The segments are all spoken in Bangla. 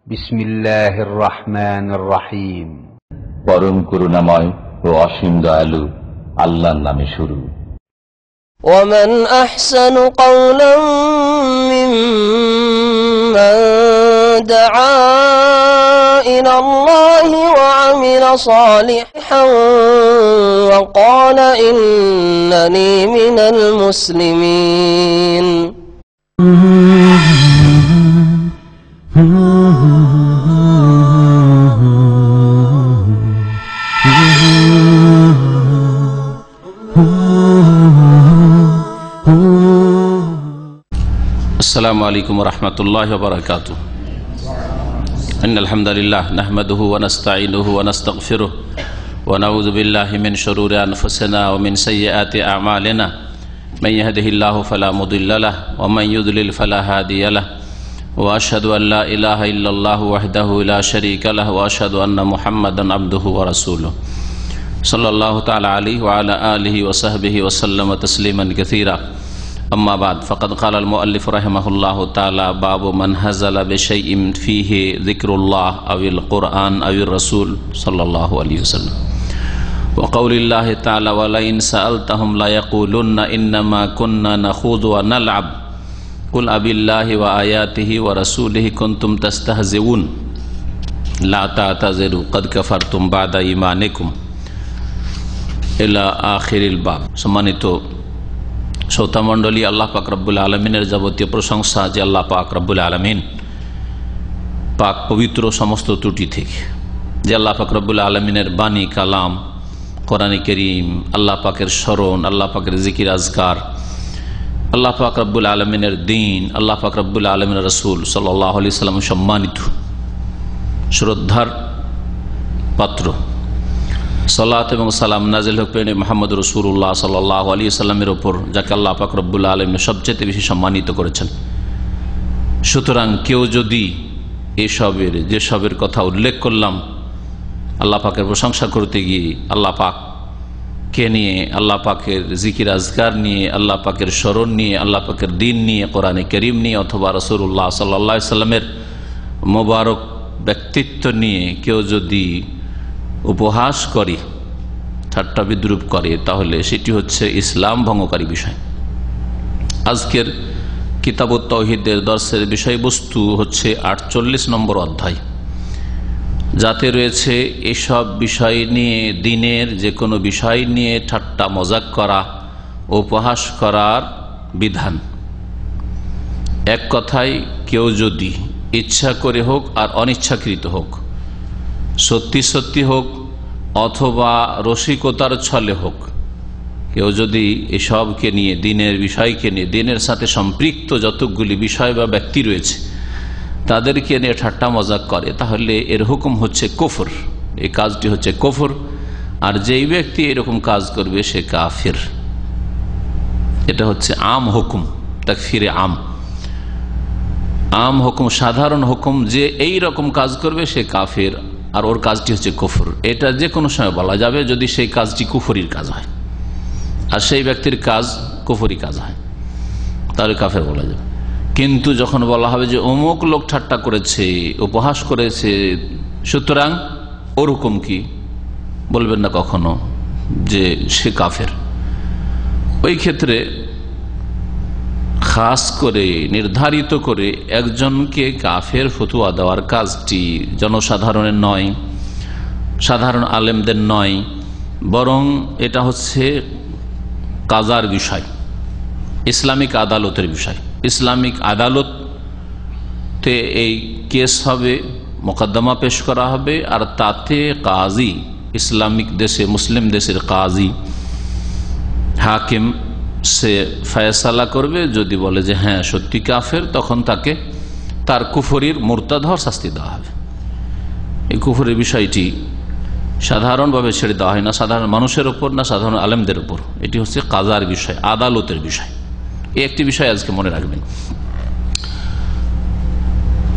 বিসমিল্লাহির রহমানির রহিম। পরম করুণাময় ও অসীম দয়ালু আল্লাহর নামে শুরু। ومن أحسن قولا ممن دعا إلى الله وعمل صالحا وقال إنني من المسلمين। السلام عليكم ورحمة الله وبركاته. إن الحمد لله نحمده ونستعينه ونستغفره ونعوذ بالله من شرور أنفسنا ومن سيئات أعمالنا من يهده الله فلا مضل له ومن يضلل فلا هادي له وأشهد أن لا إله إلا الله وحده لا شريك له وأشهد أن محمدا عبده ورسوله صلى الله تعالى عليه وعلى آله وصحبه وسلم تسليما كثيرا. أما بعد فقد قال المؤلف رحمه الله تعالى باب من هزل بشيء فيه ذكر الله أو القرآن أو الرسول صلى الله عليه وسلم وقول الله تعالى ولئن سألتهم ليقولن إنما كنا نخوض ونلعب قل أبي الله وآياته ورسوله كنتم تستهزئون لا تعتذروا قد كفرتم بعد إيمانكم إلى آخر الباب. সম্মানিত শ্রোতামণ্ডলী, আল্লাহ পাক রব্বুল আলমিনের যাবতীয় প্রশংসা যে আল্লাহ পাক রব্বুল আলমিন পাক পবিত্র সমস্ত ত্রুটি থেকে, যে আল্লাহ পাক রব্বুল আলমিনের বাণী কালাম কোরআনে কারীম, আল্লাহ পাকের স্মরণ, আল্লাহ পাকের জিকির আজকার, আল্লাহ পাক রব্বুল আলমিনের দিন, আল্লাহ পাক রব্বুল আলমিনের রসুল সাল্লাল্লাহু আলাইহি সাল্লাম সম্মানিত শ্রদ্ধার পাত্র। সালাত এবং সালাম নাজিল হোক প্রেমে মুহাম্মদ রাসূলুল্লাহ সাল্লাল্লাহু আলাইহি সাল্লামের ওপর, যাকে আল্লাহ পাক রব্বুল আলামিন সবচেয়ে বেশি সম্মানিত করেছেন। সুতরাং কেউ যদি এসবের যেসবের কথা উল্লেখ করলাম, আল্লাহ পাকের প্রশংসা করতে গিয়ে, আল্লাহ পাককে নিয়ে, আল্লাহ পাকের জিকির আজকার নিয়ে, আল্লাহ পাকের স্মরণ নিয়ে, আল্লাহ পাকের দিন নিয়ে, কোরআনে কারীম নিয়ে, অথবা রাসূলুল্লাহ সাল্লাল্লাহু আলাইহি সাল্লামের মোবারক ব্যক্তিত্ব নিয়ে কেউ যদি উপহাস করে, ঠাট্টা বিদ্রুপ করে, তাহলে সেটি হচ্ছে ইসলাম ভঙ্গকারী বিষয়। আজকের কিতাবুত তাওহীদের দর্শের বিষয়বস্তু হচ্ছে 48 নম্বর অধ্যায়, যাতে রয়েছে এসব বিষয় নিয়ে, দিনের যে কোনো বিষয় নিয়ে ঠাট্টা মজাক করা, উপহাস করার বিধান। এক কথায়, কেউ যদি ইচ্ছা করে হোক আর অনিচ্ছাকৃত হোক, সত্যি সত্যি হোক অথবা রসিকতার ছলে হোক, কেউ যদি এসবকে নিয়ে, দিনের বিষয়কে নিয়ে, দিনের সাথে সম্পৃক্ত যতগুলি বিষয় বা ব্যক্তি রয়েছে তাদেরকে নিয়ে ঠাট্টা মজাক করে, তাহলে এর হুকুম হচ্ছে কুফর। এই কাজটি হচ্ছে কুফর, আর যেই ব্যক্তি এরকম কাজ করবে সে কাফির। এটা হচ্ছে আম হুকুম, তাকফিরে আম হুকুম, সাধারণ হুকুম, যে এই রকম কাজ করবে সে কাফির, আর ওর কাজটি হচ্ছে কুফর। এটা যে কোনো সময় বলা যাবে যদি সেই কাজটি কুফরির কাজ হয়, আর সেই ব্যক্তির কাজ কুফরি কাজ হয়, তাহলে কাফের বলা যাবে। কিন্তু যখন বলা হবে যে অমুক লোক ঠাট্টা করেছে, উপহাস করেছে, সুতরাং ওর হুকুম কি, বলবেন না কখনো যে সে কাফের। ওই ক্ষেত্রে খাস করে নির্ধারিত করে একজনকে কাফের ফতোয়া দেওয়ার কাজটি জনসাধারণের নয়, সাধারণ আলেমদের নয়, বরং এটা হচ্ছে কাজার বিষয়, ইসলামিক আদালতের বিষয়। ইসলামিক আদালতে এই কেস হবে, মোকদ্দমা পেশ করা হবে, আর তাতে কাজী, ইসলামিক দেশে, মুসলিম দেশের কাজী, হাকিম, সে ফয়সালা করবে। যদি বলে যে হ্যাঁ সত্যি কাফের, তখন তাকে তার কুফরির মুরতাদ হওয়ার শাস্তি দেওয়া হবে। এই কুফরের বিষয়টি সাধারণভাবে ছেড়ে দেওয়া হয় না সাধারণ মানুষের ওপর, না সাধারণ আলেমদের উপর। এটি হচ্ছে কাজার বিষয়, আদালতের বিষয়। এই একটি বিষয় আজকে মনে রাখবেন।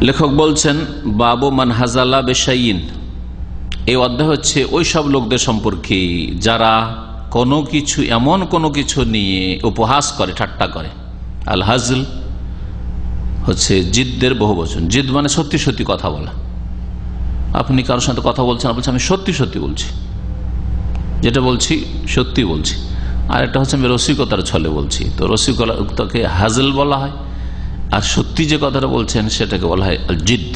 লেখক বলছেন বাবু মান হাজালা বেশাইন, এই অধ্যায় হচ্ছে ওই সব লোকদের সম্পর্কে যারা কোনো কিছু, এমন কোনো কিছু নিয়ে উপহাস করে, ঠাট্টা করে। আল হাজল হচ্ছে জিদ্দের বহুবচন। জিদ মানে সত্যি সত্যি কথা বলা। আপনি কারোর সাথে কথা বলছেন, বলছেন আমি সত্যি সত্যি বলছি, যেটা বলছি সত্যি বলছি। আর একটা হচ্ছে আমি রসিকতার ছলে বলছি, তো রসিকতাকে হাজল বলা হয়। আর সত্যি যে কথাটা বলছেন সেটাকে বলা হয় আল জিদ।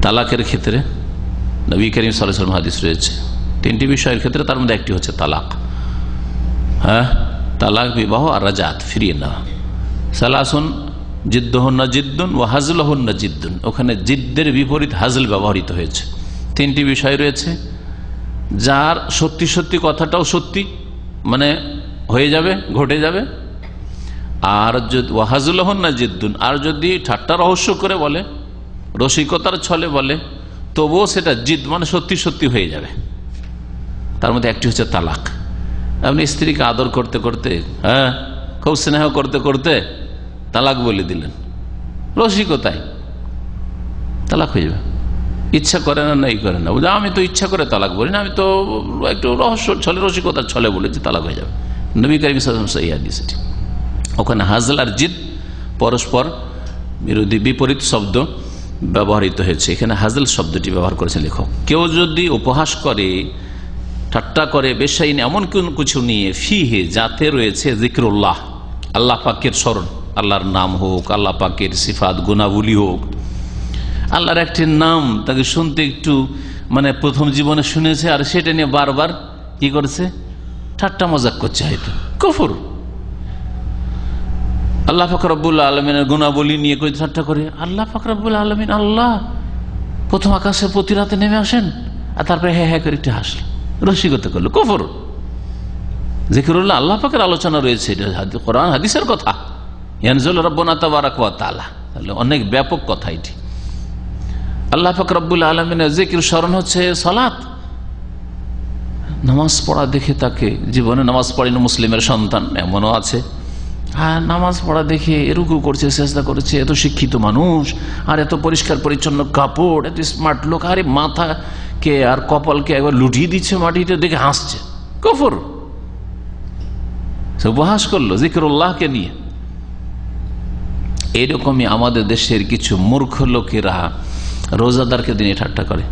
তালাকের ক্ষেত্রে নবী করিম সাল্লাল্লাহু আলাইহি ওয়াসাল্লাম হাদিস রয়েছে 3টি বিষয়ের ক্ষেত্রে, তার মধ্যে একটি হচ্ছে তালাক। হ্যাঁ, তালাক, বিবাহ আর রাজাত, ফিরিয়ে নেওয়া। সালাসুন জিদ্দুহুন্না জিদ্দুন ওয়া হাজলুহুন্না জিদ্দুন, ওখানে জিদ্দের বিপরীত হাজল ব্যবহৃত হয়েছে। 3টি বিষয় রয়েছে, যার সত্যি সত্যি কথাটাও সত্যি মানে হয়ে যাবে, ঘটে যাবে। আর যদি ওয়া হাজলুহুন্না জিদ্দুন, আর যদি ঠাট্টা রহস্য করে বলে, রসিকতার ছলে বলে, তবুও সেটা জিদ মানে সত্যি সত্যি হয়ে যাবে। তার মধ্যে একটি হচ্ছে তালাক। আপনি স্ত্রীকে আদর করতে করতে, হ্যাঁ খুব স্নেহ করতে করতে তালাক বলে দিলেন, রসিকতায় তালাক হয়ে যাবে। ইচ্ছা করে না, নাই করে না, আমি তো ইচ্ছা করে তালাক বলি না, আমি তো একটু রহস্য ছলে রসিকতার ছলে বলেছি, তালাক হয়ে যাবে। নবী করিম সাল্লাল্লাহু আলাইহি ওয়াসাল্লাম সেই হাদিস। ওখানে হাজল আর জিদ পরস্পর বিরোধী বিপরীত শব্দ ব্যবহৃত হয়েছে। এখানে হাজল শব্দটি ব্যবহার করেছেন লেখক। কেউ যদি উপহাস করে, ঠাট্টা করে, বেশাইন এমন কিছু নিয়ে, ফিহে যাতে রয়েছে জিক্রুল্লাহ, আল্লাহ পাকের স্মরণ, আল্লাহর নাম হোক, আল্লাহ পাকের সিফাত গুনাবলী হোক, আল্লাহর একটি নাম তাকে শুনতে একটু মানে প্রথম জীবনে শুনেছে, আর সেটা নিয়ে বারবার কি করছে, ঠাট্টা মজাক করছে, হয়তো কুফর। আল্লাহ পাক রব্বুল আলামিনের গুনাবলী নিয়ে কই ঠাট্টা করে। আল্লাহ পাক রব্বুল আলামিন আল্লাহ প্রথম আকাশে প্রতি রাতে নেমে আসেন, আর তারপরে হ্যাঁ হ্যাঁ করে একটু হাসল, রসিকতা করলো, কুফর। যিকরুল্লাহ আল্লাহ পাকের আলোচনা রয়েছে, এটা কোরআন হাদিসের কথা। ইয়ানজুল রাব্বুনা তাবারাকা ওয়া তাআলা, তাহলে অনেক ব্যাপক কথা এটি। আল্লাহ পাক রব্বুল আলামিনের জিকির স্মরণ হচ্ছে সালাত, নামাজ পড়া দেখে তাকে, জীবনে নামাজ পড়েনি মুসলিমের সন্তান এমনও আছে, হ্যাঁ নামাজ পড়া দেখে রুকু করছে, সেজদা করেছে, এত শিক্ষিত মানুষ, আর এত পরিষ্কার পরিচ্ছন্ন কাপড়, এত স্মার্ট লোক, আরে মাথাকে আর কপালকে একবার লুটিয়ে দিচ্ছে মাটিতে, দেখে হাসছে, কুফর। সে উপহাস করলো যিকরুল্লাহকে নিয়ে। এইরকমই আমাদের দেশের কিছু মূর্খ লোকেরা রোজাদারকে দিনে ঠাট্টা করে।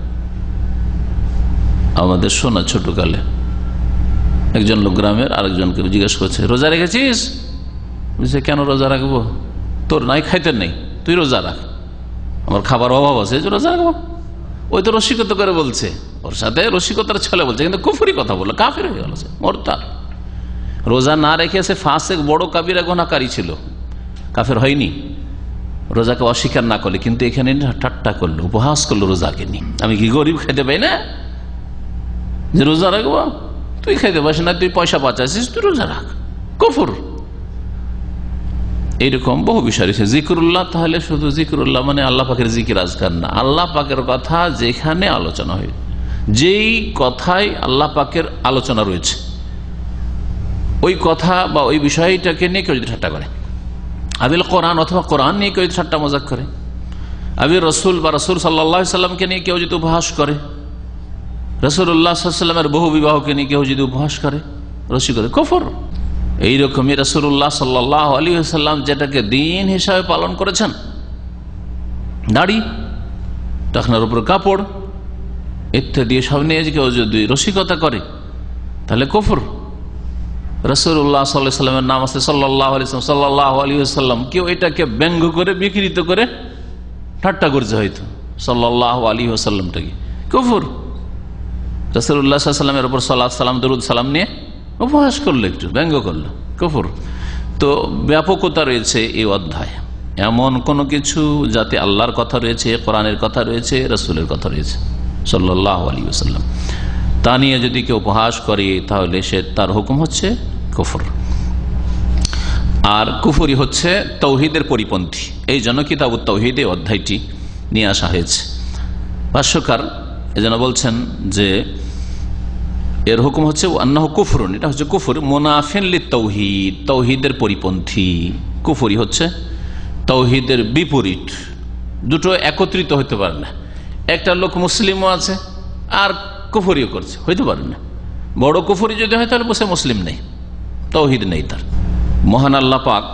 আমাদের শোনা ছোটকালে একজন লোক গ্রামের আরেকজনকে জিজ্ঞেস করছে, রোজা রেখেছিস? বলছে কেন রোজা রাখবো, তোর নাই খাইতে নেই, তুই রোজা রাখ, আমার খাবার অভাব আছে, রোজা রাখবো। ওই তো রসিকতা করে বলছে, ওর সাথে রসিকতার ছলে বলছে, কিন্তু কুফরি কথা বললো, কাফের হয়ে গেল সে, মোরতাদ। রোজা না রেখে সে ফাসেক বড় কাবিরা গুনাহকারী ছিল, কাফের হয়নি, রোজাকে অস্বীকার না করলে। কিন্তু এখানে ঠাট্টা করলো, উপহাস করলো রোজাকে নিয়ে। আমি কি গরিব, খাইতে পাই না যে রোজা রাখবো? তুই খাইতে পারিস না, তুই পয়সা বাঁচাছিস, তুই রোজা রাখ, কুফর। এইরকম বহু বিষয় রয়েছে। জিকরুল্লাহ তাহলে শুধু জিকরুল্লাহ মানে আল্লাহ পাকের জিকির আজকার না, আল্লাহ পাকের কথা যেখানে আলোচনা হয়, যেই কথায় আল্লাহ পাকের আলোচনা রয়েছে, ওই কথা বা ওই বিষয়টাকে নিয়ে কেউ যদি ঠাট্টা করে, আবিল কোরআন অথবা কোরআন নিয়ে কেউ ঠাট্টা মজাক করে, আবির রসুল বা রসুল সাল্লাল্লাহু আলাইহি সাল্লামকে নিয়ে কেউ যদি উপহাস করে, রাসূলুল্লাহ সাল্লাল্লাহু আলাইহি ওয়াসাল্লামের বহু বিবাহকে নিয়ে কেউ যদি উপহাস করে, রসিকতা, কুফর। এইরকমই রাসূলুল্লাহ সাল্লাল্লাহু আলাইহি ওয়াসাল্লাম যেটাকে দিন হিসাবে পালন করেছেন, দাড়ি, টাকনার উপর কাপড় ইত্যাদি সব নিয়ে কেউ যদি রসিকতা করে তাহলে কুফর। রাসূলুল্লাহ সাল্লাল্লাহু আলাইহি ওয়াসাল্লামের নাম আছে সাল্লাল্লাহু আলাইহি ওয়াসাল্লাম, কেউ এটাকে ব্যঙ্গ করে বিকৃত করে ঠাট্টা করছে, হয়তো সাল্লাল্লাহু আলাইহি ওয়াসাল্লামটাকে, কুফর। রাসূলুল্লাহ সাল্লাল্লাহু আলাইহি ওয়াসাল্লামের উপর সালাত সালাম দরুদ সালাম নিয়ে উপহাস করলো, একটু ব্যঙ্গ করলো, কুফর। তো ব্যাপকতা রয়েছে এই অধ্যায়, এমন কোন কিছু যাতে আল্লাহর কথা রয়েছে, কোরআনের কথা রয়েছে, রাসূলের কথা রয়েছে সাল্লাল্লাহু আলাইহি ওয়াসাল্লাম, তা নিয়ে যদি কেউ উপহাস করে তাহলে সে তার হুকুম হচ্ছে কুফর। আর কুফরি হচ্ছে তাওহীদের পরিপন্থী। এই জন্য কিতাবুত তাওহীদে অধ্যায়টি নিয়ে আসা হয়েছে। ভাষ্যকার এজন্য বলছেন যে এর হুকুম হচ্ছে আন্নাহু কুফরুন, এটা হচ্ছে কুফর মুনাফিন লিত-তাওহীদ, তাওহীদের পরিপন্থী। কুফরি হচ্ছে তাওহীদের বিপরীত, দুটো একত্রিত হতে পারে না। একটা লোক মুসলিমও আছে আর কুফরিও করছে, হইতে পারে না। বড় কুফরি যদি হয় তাহলে বসে মুসলিম নেই, তাওহীদ নেই তার। মহান আল্লাহ পাক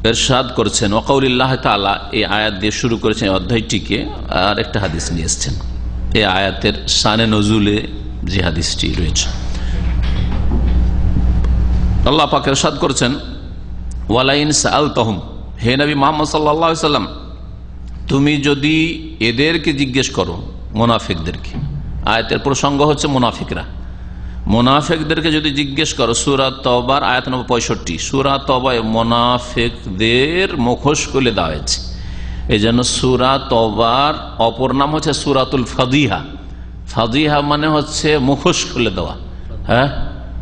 ইরশাদ করছেন ওয়াকাউলিল্লাহ তাআলা, এই আয়াত দিয়ে শুরু করেছেন অধ্যায়টিকে। আর একটা হাদিস নিয়ে এসেছেন এই আয়াতের শানে নজুলে, যে হাদিসটি রয়েছে। আল্লাহ পাক ইরশাদ করছেন ওয়ালাইন সাআলতাহুম, হে নবী মুহাম্মদ সাল্লাল্লাহু আলাইহি সাল্লাম, তুমি যদি এদেরকে জিজ্ঞেস করো, মুনাফিকদেরকে, আয়াতের প্রসঙ্গ হচ্ছে মুনাফিকরা, মুনাফিকদেরকে যদি জিজ্ঞেস করো, সূরা তাওবার আয়াত নম্বর 65, সূরা তাওবায় মুনাফিকদের মুখোশ খুলে দেওয়া হয়েছে। এই জন্য সূরা তাওবার অপর নাম হচ্ছে সূরাতুল ফাদিহা। ফাদিহা মানে হচ্ছে মুখোশ খুলে দেওয়া, হ্যাঁ,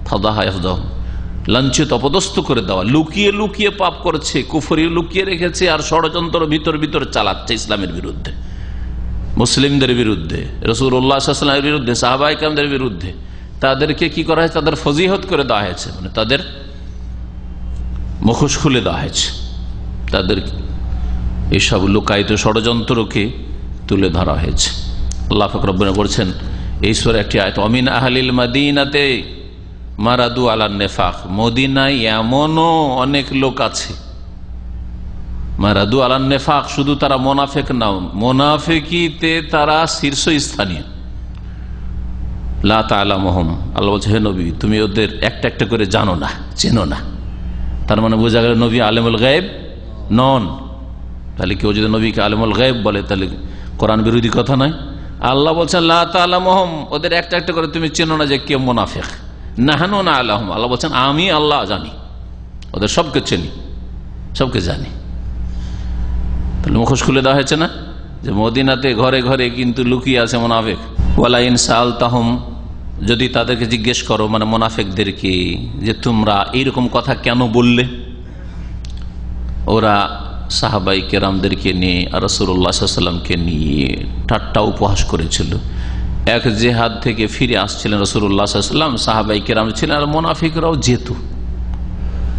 ফাদাহা ইয়াফদাহু, লাঞ্ছিত অপদস্থ করে দেওয়া। লুকিয়ে লুকিয়ে পাপ করছে, কুফরি লুকিয়ে রেখেছে, আর ষড়যন্ত্র ভিতর ভিতর চালাচ্ছে ইসলামের বিরুদ্ধে, মুসলিমদের বিরুদ্ধে, রাসূলুল্লাহ সাল্লাল্লাহু আলাইহি ওয়াসাল্লামের বিরুদ্ধে, সাহাবায়ে কেরামদের বিরুদ্ধে। তাদেরকে কি করা হয়েছে? তাদের ফজিহত করে দেওয়া হয়েছে, মানে তাদের মুখোশ খুলে দেওয়া হয়েছে, তাদের এইসব লুকায়িত ষড়যন্ত্রকে তুলে ধরা হয়েছে। আল্লাহ পাক রব্বুনা বলছেন এই সূরা একটি আয়াত, অমিন আহলিল মাদিনাতে মারাদু আলান নিফাক, মদিনায় এমনও অনেক লোক আছে, মারাদু আলান নিফাক, শুধু তারা মুনাফিক না, মুনাফিকিতে তারা শীর্ষস্থানীয়। লা তা'লামুহুম, আল্লাহ বলছে হে নবী তুমি ওদের একটা একটা করে জানো না, চেনো না। তার মানে বোঝা গেল নবী আলেমুল গায়েব নন। তাহলে কেউ যদি নবীকে আলেমুল গায়েব বলে তাহলে কোরআন বিরোধী কথা নয়। আল্লাহ বলছেন লা তা'লামুহুম, ওদের একটা একটা করে তুমি চেনো না যে কে মুনাফিক। নাহানু না'লামুহুম, আল্লাহ বলছেন আমি আল্লাহ জানি, ওদের সবকে চিনি, সবকে জানি। তাহলে মুখোশ খুলে দেওয়া হয়েছে না, যে মদিনাতে ঘরে ঘরে কিন্তু লুকিয়ে আছে মুনাফিক। ওয়ালাইন সাআলতাহুম, যদি তাদেরকে জিজ্ঞেস করো, মানে মুনাফিকদেরকে, যে তোমরা এইরকম কথা কেন বললে, ওরা সাহাবাই কেরামদেরকে নিয়ে আর রাসূলুল্লাহ সাল্লাল্লাহু আলাইহি ওয়াসাল্লামকে নিয়ে ঠাট্টা উপহাস করেছিল। এক জিহাদ থেকে ফিরে আসছিলেন রাসূলুল্লাহ সাল্লাল্লাহু আলাইহি ওয়াসাল্লাম, সাহাবাই কেরাম ছিলেন, আর মুনাফিকরাও যেত,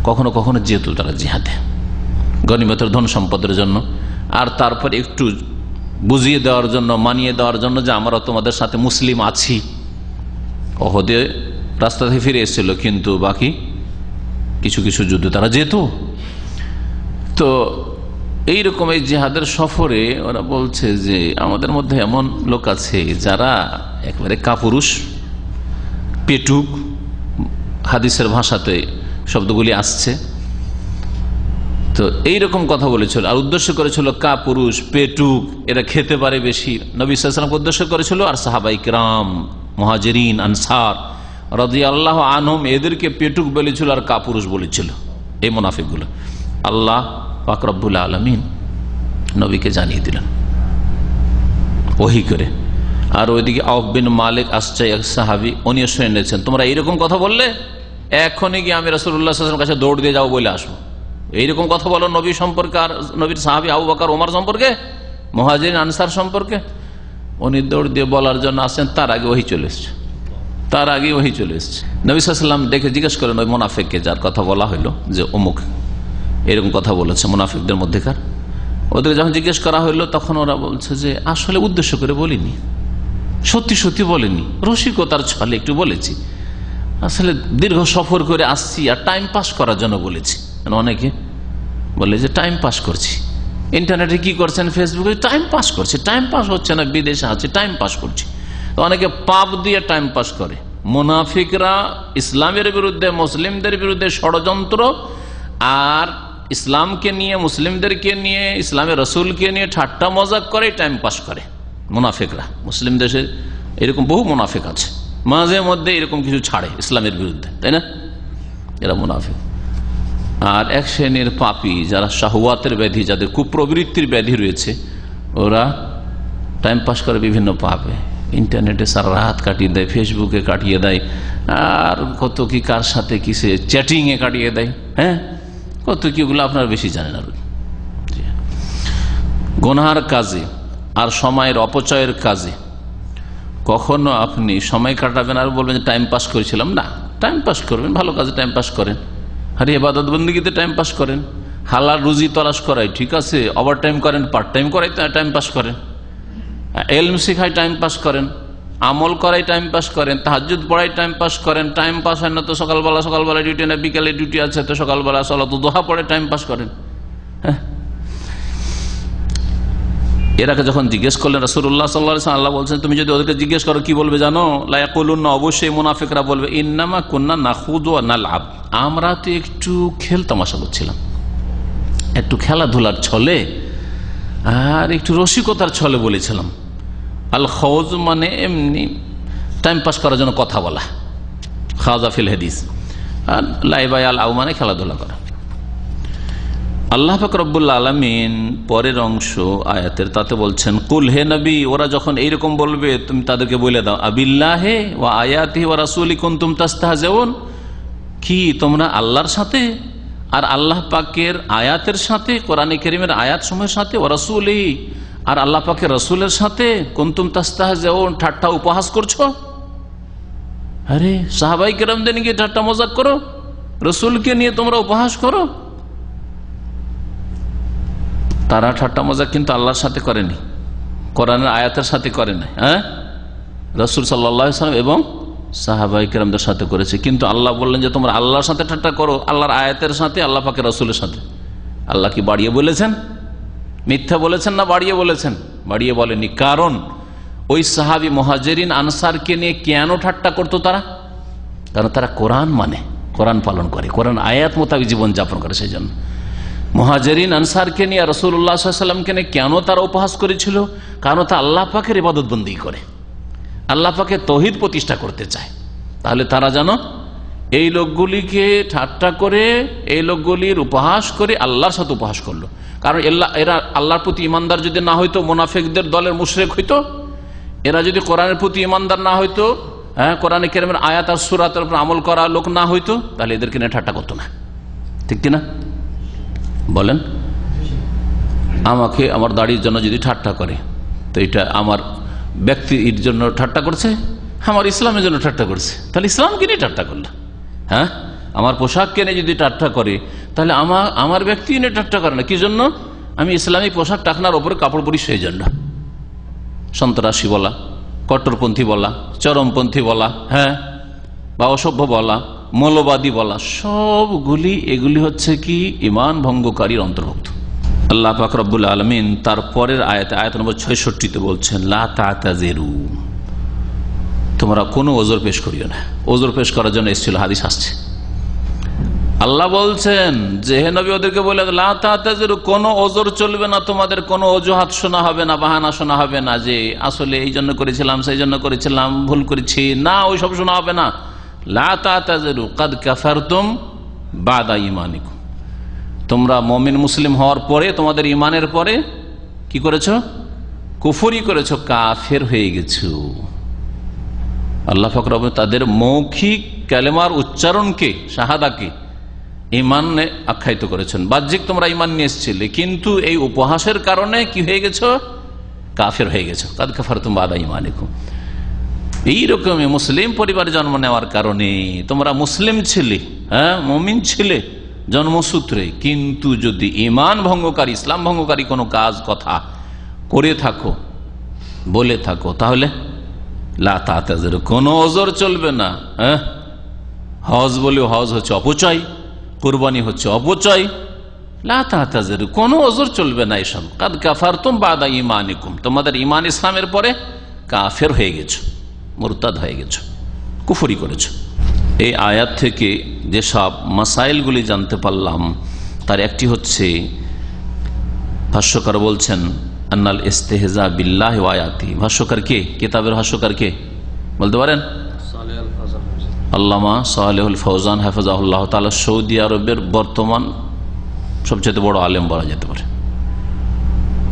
কখনো কখনো যেত তারা জিহাদে গনিমতের ধন সম্পদের জন্য, আর তারপর একটু বুঝিয়ে দেওয়ার জন্য, মানিয়ে দেওয়ার জন্য যে আমরা তোমাদের সাথে মুসলিম আছি। ওহদে রাস্তা থেকে ফিরে এসেছিল, কিন্তু বাকি কিছু কিছু যুদ্ধ তারা যেত। তো এইরকম এই জিহাদের সফরে ওরা বলছে যে আমাদের মধ্যে এমন লোক আছে যারা একেবারে কাপুরুষ, পেটুক, হাদিসের ভাষাতে শব্দগুলি আসছে। তো এইরকম কথা বলেছিল, আর উদ্দেশ্য করেছিল কাপুরুষ, পেটুক, এরা খেতে পারে বেশি। নবী সাল্লাল্লাহু আলাইহি ওয়াসাল্লামকে উদ্দেশ্য করেছিল, আর সাহাবায়ে কেরাম, মুহাজিরিন, আনসার রাদিয়াল্লাহু আনহুম, এদেরকে পেটুক বলেছিল আর কাপুরুষ বলেছিল এই মুনাফিকগুলো। আল্লাহ পাক রব্বুল আলামিন নবীকে জানিয়ে দিলেন ওহী করে। আর ওইদিকে আওফ বিন মালিক আসছে এক সাহাবী, উনিও শুনে নিয়েছেন, তোমরা এইরকম কথা বললে, এখনই গিয়ে আমি রাসূলুল্লাহ সাল্লাল্লাহু আলাইহি ওয়াসাল্লামের কাছে দৌড় দিয়ে যাবো বলে আসবো। এইরকম কথা বলো নবী সম্পর্কে, আর নবীর সাহাবী আবু বকর, ওমর সম্পর্কে, মুহাজিরিন, আনসার সম্পর্কে। উনি দৌড় দিয়ে বলার জন্য আসছেন, তার আগে ওহী চলে এসছে, তার আগে ওহী চলে এসছে। নবী সাল্লাল্লাহু আলাইহি ওয়াসাল্লাম দেখে জিজ্ঞেস করেন ওই মুনাফিককে, যার কথা বলা হলো যে অমুক এরকম কথা বলেছে মুনাফিকদের মধ্যেকার, ওদের যখন জিজ্ঞেস করা হইলো তখন ওরা বলছে যে আসলে উদ্দেশ্য করে বলিনি, সত্যি সত্যি বলিনি, রসিকতার ছলে একটু বলেছি, আসলে দীর্ঘ সফর করে আসছি আর টাইম পাস করার জন্য বলেছি। অনেকে বলে যে টাইম পাস করছি, ইন্টারনেটে কি করছেন, ফেসবুকে টাইম পাস করছে, টাইম পাস হচ্ছে না, বিদেশে আছে টাইম পাস করছি। তো অনেকে পাপ দিয়ে টাইম পাস করে। মুনাফিকরা ইসলামের বিরুদ্ধে, মুসলিমদের বিরুদ্ধে ষড়যন্ত্র, আর ইসলামকে নিয়ে, মুসলিমদেরকে নিয়ে, ইসলামের রসুলকে নিয়ে ঠাট্টা মজাক করে, টাইম পাস করে মুনাফিকরা। মুসলিম দেশে এরকম বহু মুনাফিক আছে, মাঝে মধ্যে এরকম কিছু ছাড়ে ইসলামের বিরুদ্ধে, তাই না? এরা মুনাফিক। আর এক শ্রেণীর পাপী যারা শাহওয়াতের ব্যাধি, যাদের কুপ্রবৃত্তির ব্যাধি রয়েছে, ওরা টাইম পাস করে বিভিন্ন পাপে, ইন্টারনেটে সারা রাত কাটিয়ে দেয়, ফেসবুকে কাটিয়ে দেয়, আর কত কি কার সাথে কিসে চ্যাটিংয়ে কাটিয়ে দেয়, হ্যাঁ, কত কি, ওগুলো আপনারা বেশি জানেন। আর গুনাহার কাজে আর সময়ের অপচয়ের কাজে কখনো আপনি সময় কাটাবেন আর বলবেন যে টাইম পাস করেছিলাম না। টাইম পাস করবেন, ভালো কাজে টাইম পাস করেন, আর ইবাদত বন্দেগীতে টাইম পাস করেন, হালাল রুজি তলাশ করাই ঠিক আছে, ওভার টাইম করেন, পার্ট টাইম করাই টাইম পাস করেন, ইলম শিখাই টাইম পাস করেন, আমল করাই টাইম পাস করেন, তাহাজ্জুদ পড়াই টাইম পাস করেন। টাইম পাস হয় না তো সকালবেলা ডিউটি না, বিকালে ডিউটি আছে তো সকালবেলা সালাতুদ দুহা পড়ে টাইম পাস করেন। এরাকে যখন জিজ্ঞেস করলেন রাসূলুল্লাহ সাল্লাল্লাহু আলাইহি ওয়াসাল্লাম, আল্লাহ বলছেন তুমি যদি ওদেরকে জিজ্ঞেস করো কি বলবে জানো? লা ইয়াকুলুন্না, অবশ্যই মুনাফিকরা বলবে ইন্নামা কুন্না নাখুদু ওয়া নালআব, আমরা তো একটু খেল তামাশা করছিলাম, একটু খেলাধুলার ছলে আর একটু রসিকতার ছলে বলেছিলাম। আল খৌজ মানে এমনি টাইম পাস করার জন্য কথা বলা, খাজা ফিল হাদিস, আর লাইবাই আল আউ মানে খেলাধুলা করা। আল্লাহ পাক রব্বুল আলামিন পরের অংশ আয়াতের তাতে বলছেন, কুল হে নবী, ওরা যখন এইরকম বলবে তুমি তাদেরকে বলে দাও, আবিল্লাহে ওয়া আয়াতিহি ওয়া রাসূলি কুনতুম তাস্তাহজিউন, কি তোমরা আল্লাহর সাথে আর আল্লাহ পাকের আয়াতের সাথে, কোরআনে কারীমের আয়াত সমূহের সাথে, ওয়া রাসূলি আর আল্লাহ পাকের রাসূলের সাথে কুনতুম তাস্তাহজিউন ঠাট্টা উপহাস করছো? আরে সাহাবায়ে কেরামদের নিয়ে ঠাট্টা মজাক করো, রাসূলকে নিয়ে তোমরা উপহাস করো। তারা ঠাট্টা মজাক কিন্তু আল্লাহর সাথে করেনি, কোরআনের আয়াতের সাথে করে নাই, হ্যাঁ রাসূল সাল্লাল্লাহু আলাইহি ওয়াসাল্লাম এবং সাহাবায়ে কেরামদের সাথে করেছে। কিন্তু আল্লাহ বললেন যে তোমরা আল্লাহর সাথে ঠাট্টা করো, আল্লাহর আয়াতের সাথে, আল্লাহ পাকের রাসূলের সাথে। আল্লাহ কি বাড়িয়ে বলেছেন, মিথ্যা বলেছেন না বাড়িয়ে বলেছেন? বাড়িয়ে বলেনি। কারণ ওই সাহাবী মুহাজিরিন আনসারকে নিয়ে কেন ঠাট্টা করতো তারা? কারণ তারা কোরআন মানে, কোরআন পালন করে, কোরআন আয়াত মোতাবেক জীবন যাপন করে। সেই জন্য মুহাজিরিন আনসারকে নিয়ে, রাসূলুল্লাহ সাল্লাল্লাহু আলাইহি ওয়াসাল্লামকে নিয়ে কেন তারা উপহাস করেছিল? কারণ তা আল্লাহ পাকের ইবাদত বন্দেগী করে, আল্লাহ পাকের তৌহিদ প্রতিষ্ঠা করতে চায়। তাহলে তারা যেন এই লোকগুলিকে ঠাট্টা করে, এই লোকগুলির উপহাস করে আল্লাহর সাথে উপহাস করলো। কারণ এরা আল্লাহর প্রতি ইমানদার যদি না হইতো, মুনাফিকদের দলের মুশরিক হইতো। এরা যদি কোরআনের প্রতি ইমানদার না হইতো, হ্যাঁ কোরআনে কারীমের আয়াত আর সূরাতের উপর আমল করা লোক না হইতো, তাহলে এদেরকে নিয়ে ঠাট্টা করতো না। ঠিক কিনা বলেন? আমাকে আমার দাড়ির জন্য যদি ঠাট্টা করে, তো এটা আমার ব্যক্তির জন্য ঠাট্টা করছে, আমার ইসলামের জন্য ঠাট্টা করছে, তাহলে ইসলামকে নিয়ে ঠাট্টা করলো। হ্যাঁ আমার পোশাককে নিয়ে যদি ঠাট্টা করে, তাহলে আমার ব্যক্তি নিয়ে ঠাট্টা করে না। কি জন্য? আমি ইসলামিক পোশাক টাকনার ওপরে কাপড় পরি, সেই জন্য। সন্ত্রাসী বলা, কট্টরপন্থী বলা, চরমপন্থী বলা, হ্যাঁ বা অসভ্য বলা, মৌলবাদী বলা, সবগুলি এগুলি হচ্ছে কি ঈমান ভঙ্গকারীর অন্তর্ভুক্ত। আল্লাহ পাক রব্বুল আলামিন তারপরের আয়াতে, আয়াত নম্বর 66-তে বলছেন, লা তা'তাযিরু, তোমরা কোনো ওজর পেশ করিও না। ওজর পেশ করার জন্য এসেছিল, হাদিস আসছে। আল্লাহ বলছেন যে হে নবী ওদেরকে বলে, লা তা'তাযিরু, কোনো ওজর চলবে না তোমাদের, কোনো অজুহাত শোনা হবে না, বাহানা শোনা হবে না, যে আসলে এই জন্য করেছিলাম, সেই জন্য করেছিলাম, ভুল করেছি, না ওইসব শোনা হবে না। লা তা'তাযিরু কাদ কাফারতুম বাদা ঈমানিকুম, তোমরা মুমিন মুসলিম হওয়ার পরে, তোমাদের ঈমানের পরে কি করেছো? কুফরি করেছো, কাফের হয়ে গেছো। আল্লাহ পাক রব্বুল তাদের মৌখিক কালেমার উচ্চারণকে, শাহাদাকে ঈমানে আখ্যায়িত করেছেন। বাহ্যিক তোমরা ঈমান নিয়ে এসেছিলে, কিন্তু এই উপহাসের কারণে কি হয়ে গেছো? কাফের হয়ে গেছো। কাদ কাফারতুম বাদা ঈমানিকুম। এইরকমই মুসলিম পরিবারে জন্ম নেওয়ার কারণে তোমরা মুসলিম ছিলে, হ্যাঁ মুমিন ছিলে জন্মসূত্রে, কিন্তু যদি ঈমান ভঙ্গকারী, ইসলাম ভঙ্গকারী কোনো কাজ কথা করে থাকো, বলে থাকো, তাহলে লা তা'তাযিরু, কোনো ওজর চলবে না। হ্যাঁ হজ বলে, হজ হচ্ছে অপচয়, কুরবানি হচ্ছে অপচয়, লা তা'তাযিরু, কোনো ওজর চলবে না এসব। কাদ কাফারতুম বাদা ঈমানিকুম, তোমাদের ঈমান ইসলামের পরে কাফের হয়ে গেছো, মুরতাদ হয়ে গেছো, কুফরি করেছো। এই আয়াত থেকে যেসব মাসাইলগুলি জানতে পারলাম, তার একটি হচ্ছে, ভাষ্যকার বলছেন আন্নাল ইস্তেহজা বিল্লাহি ওয়া আয়াতিহি। ভাষ্যকার কে? কিতাবের ভাষ্যকার কে বলতে পারেন? আল্লামা সালেহুল ফৌজান হাফিজাহুল্লাহ তাআলা, সৌদি আরবের বর্তমান সবচেয়ে বড় আলেম বলা যেতে পারে।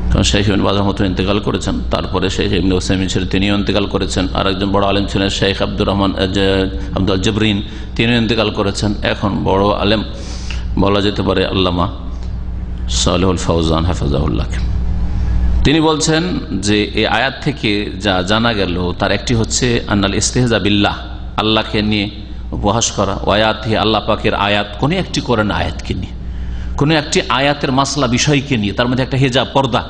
কারণ শেখ ইবনে বাজ রহমাতুল্লাহ ইন্তেকাল করেছেন, তারপরে শেখ ইবনে উসাইমিন ছিলেন, তিনিও ইন্তেকাল করেছেন। আর একজন বড় আলেম ছিলেন শেখ আব্দুর রহমান আব্দুল জবরিন, তিনিও ইন্তেকাল করেছেন। এখন বড় আলেম বলা যেতে পারে আল্লামা সালেহুল ফৌজান হাফিজাহুল্লাহকে। তিনি বলছেন যে এই আয়াত থেকে যা জানা গেল, তার একটি হচ্ছে আন্নাল ইস্তেহজা বিল্লাহ, আল্লাহকে নিয়ে উপহাস করা, ওয়ায়াতিহি, আল্লাহ পাকের আয়াত, কোন একটি কোরআন আয়াতকে নিয়ে, কোন একটি আয়াতের মাসলা বিষয়কে নিয়ে, তার মধ্যে একটা হেজাব, পর্দা,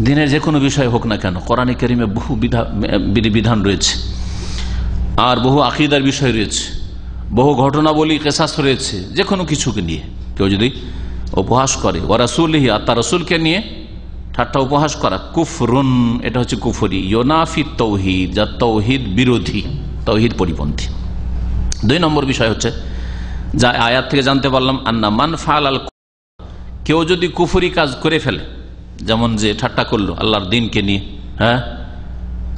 দিনের যে কোনো বিষয় হোক না কেন, কোরআনে কারীমে বহু বিধান রয়েছে, আর বহু আকীদার বিষয় রয়েছে, বহু ঘটনাবলী, কিসাস রয়েছে, যে কোনো কিছুকে নিয়ে কেউ যদি উপহাস করে, ওয়া রাসূলিহি, আর তার রাসূলকে নিয়ে ঠাট্টা উপহাস করা কুফরুন, এটা হচ্ছে কুফরি, ইউনাফি তৌহিদ, যা তৌহিদ বিরোধী, তৌহিদ পরিপন্থী। 2 নম্বর বিষয় হচ্ছে, যা আয়াত থেকে জানতে পারলাম, আন্না মান ফাআল, কেউ যদি কুফরি কাজ করে ফেলে, যেমন যে ঠাট্টা করলো আল্লাহর দিনকে নিয়ে, হ্যাঁ,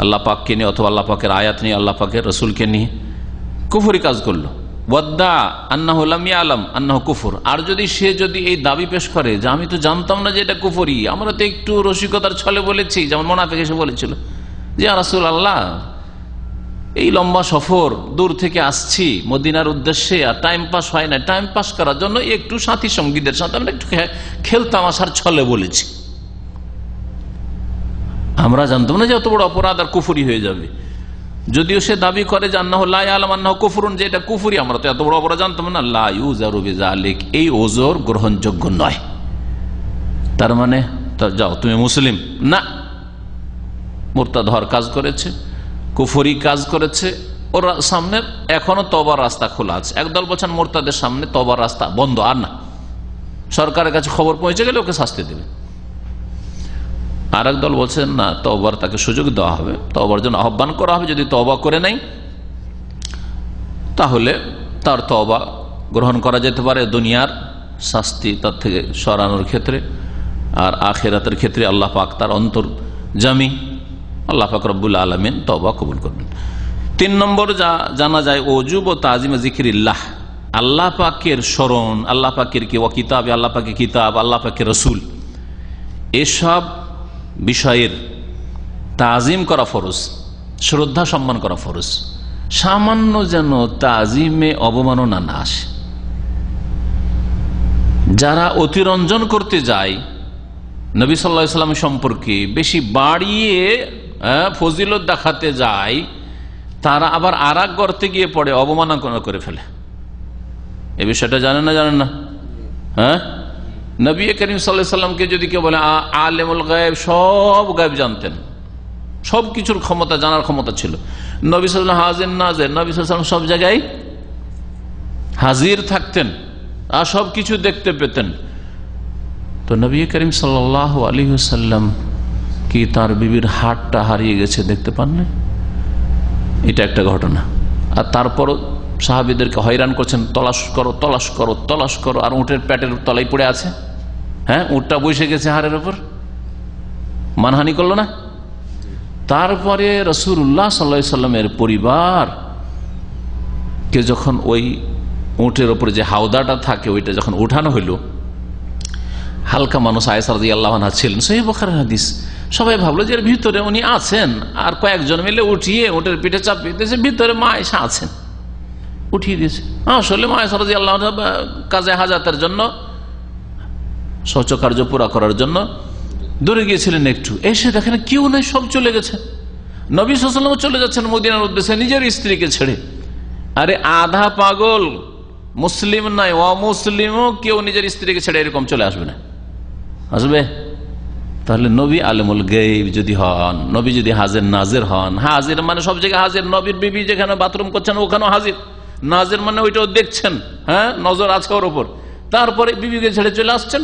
আল্লাহ পাককে নিয়ে, অথবা আল্লাহ পাকের আয়াত নিয়ে, আল্লাহ পাকের রসুলকে নিয়ে কুফরি কাজ করলো, ওয়াদ্দা আন্নাহু লাম ইয়ালাম আন্নাহু কুফর, আর যদি সে এই দাবি পেশ করে যে আমি তো জানতাম না যে এটা কুফরি, আমরা তো একটু রসিকতার ছলে বলেছি, যেমন মুনাফিক এসে বলেছিল যে ইয়া রাসূলুল্লাহ, এই লম্বা সফর, দূর থেকে আসছি মদিনার উদ্দেশ্যে, আর টাইম পাস হয় না, টাইম পাস করার জন্য একটু সাথী সঙ্গীদের সাথে আমরা একটু খেলতাম, আসার ছলে বলেছি, আমরা জানতাম না যে অত বড় অপরাধ আর কুফরি হয়ে যাবে। যদিও সে দাবি করে যে আন্নাহু লা ইয়ালাম আন্নাহু কুফরুন, যে এটা কুফরি, আমরা তো এত বড় অপরাধ জানতাম না, লা ইউজারু বিযালিক, এই ওজর গ্রহণযোগ্য নয়। তার মানে যাও তুমি মুসলিম না, মুরতাদ হওয়ার কাজ করেছে, কুফরি কাজ করেছে, ওর সামনে এখনো তওবার রাস্তা খোলা আছে। একদল বলছেন মুরতাদের সামনে তওবার রাস্তা বন্ধ, আর না, সরকারের কাছে খবর পৌঁছে গেলে ওকে শাস্তি দেবে। আর এক দল বলছেন না, তওবার তাকে সুযোগ দেওয়া হবে, তওবার জন্য আহ্বান করা হবে, যদি তওবা করে নাই তাহলে তার তওবা গ্রহণ করা যেতে পারে দুনিয়ার শাস্তি তার থেকে সরানোর ক্ষেত্রে, আর আখিরাতের ক্ষেত্রে আল্লাহ পাক তার অন্তর জামি, আল্লাহ পাক রব্বুল আলামিন তওবা কবুল করবেন। 3 নম্বর যা জানা যায়, ওজুব ও তাজিম জিকিরিল্লাহ, আল্লাহ পাকের স্মরণ, আল্লাহ পাকের কি কিতাব, আল্লাহ পাকের কিতাব, আল্লাহ পাকের রসুল, এসব বিষয়ের তাজিম করা ফরজ, শ্রদ্ধা সম্মান করা ফরজ। সামান্য যেন তাজিমে অবমাননা না আসে। যারা অতিরঞ্জন করতে যায় নবী সাল্লাল্লাহু আলাইহি ওয়াসাল্লাম সম্পর্কে, বেশি বাড়িয়ে ফজিলত দেখাতে যায়, তারা আবার আরেক গর্তে গিয়ে পড়ে অবমাননা করে ফেলে। এই বিষয়টা জানেন না? হ্যাঁ, নবী করিম সাল্লাল্লাহু আলাইহি ওয়াসাল্লামকে যদি কেউ বলে আলেমুল গায়ব, সব গায়ব জানতেন, সব কিছুর ক্ষমতা, জানার ক্ষমতা ছিল, নবী সাল্লাল্লাহু হাজির নাজির, নবী সাল্লাল্লাহু আলাইহি ওয়াসাল্লাম সব জায়গায় হাজির থাকতেন আর সব কিছু দেখতে পেতেন, তো নবী করিম সাল্লাল্লাহু আলাইহি ওয়াসাল্লাম কি তার বিবির হাতটা হারিয়ে গেছে দেখতে পান না? এটা একটা ঘটনা। আর তারপরও সাহাবীদেরকে হয়রান করছেন, তলাশ করো তলাশ করো তলাশ করো, আর উটের পেটের তলায় পড়ে আছে, হ্যাঁ, উটটা বসে গেছে হাড়ের উপর, মানহানি করলো না? তারপরে রাসূলুল্লাহ সাল্লাল্লাহু আলাইহি ওয়াসাল্লামের পরিবার কে যখন ওই উটের উপরে যে হাওদাটা থাকে ওইটা যখন উঠানো হইল, হালকা মানুষ আয়েশা রাদিয়াল্লাহু আনহা ছিলেন, সহিহ বুখারীর হাদিস, সবাই ভাবলো যে এর ভিতরে উনি আছেন, আর কয়েকজন মিলে উঠিয়ে উটের পিঠে চাপিয়ে দিয়েছে, ভিতরে মা আয়েশা আছেন, উঠিয়ে দিয়েছে। আসলে মা আয়েশা রাদিয়াল্লাহু আনহা কাজে হাজাতের জন্য, শৌচকার্য পুরা করার জন্য দূরে গিয়েছিলেন, একটু এসে দেখেন কেউ নাই, সব চলে গেছে। নবী সাল্লাল্লাহু আলাইহি ওয়াসাল্লাম চলে যাচ্ছেন মদিনার উদ্দেশ্যে নিজের স্ত্রীকে ছেড়ে। আরে আধা পাগল মুসলিম নাই, অমুসলিমও কেউ নিজের স্ত্রীকে ছেড়ে এরকম চলে আসবে না, আসবে? তাহলে নবী আলেমুল গায়ব যদি হন, নবী যদি হাজির নাজির হন, হাজির মানে সব জায়গায় হাজির, নবীর বিবি যেখানে বাথরুম করছেন ওখানেও হাজির, নাজির মানে ওইটাও দেখছেন, হ্যাঁ, নজর আছে ওর উপর, তারপরে বিবিকে ছেড়ে চলে আসছেন,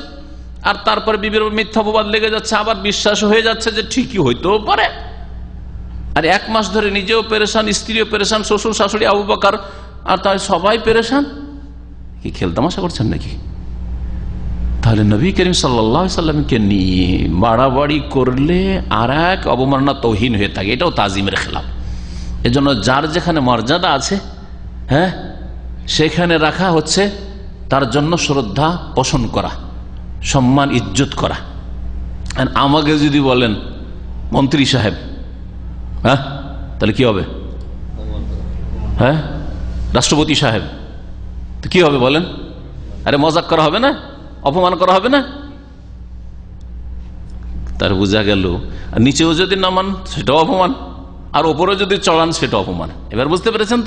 আর তারপরে বিবির মিথ্যা অপবাদ লেগে যাচ্ছে, আবার বিশ্বাস হয়ে যাচ্ছে যে ঠিকই হইতেও পারে। আর 1 মাস ধরে নিজেও পেরেশান, স্ত্রীও পেরেশান, শ্বশুর শাশুড়ি আবু বকর, আর তাই সবাই পেরেশান, কি খেলতামাশা করছেন নাকি? তাহলে নবী করিম সাল্লাল্লাহু আলাইহি ওয়াসাল্লামকে নিয়ে বাড়াবাড়ি করলে আর এক অবমাননা, তৌহিন হয়ে থাকে, এটাও তাজিমের খেলাফ। এজন্য যার যেখানে মর্যাদা আছে, হ্যাঁ, সেখানে রাখা হচ্ছে তার জন্য শ্রদ্ধা পোষণ করা, সম্মান ইজ্জত করা। আর আমাকে যদি বলেন মন্ত্রী সাহেব, হ্যাঁ, তাহলে কি হবে? হ্যাঁ, রাষ্ট্রপতি সাহেব, তো কি হবে বলেন? আরে মজাক করা হবে না, অপমান করা হবে না? তার বোঝা গেল নিচেও যদি নামান সেটাও অপমান, আর ওপরেও যদি চড়ান সেটা অপমান। এবার বুঝতে পেরেছেন?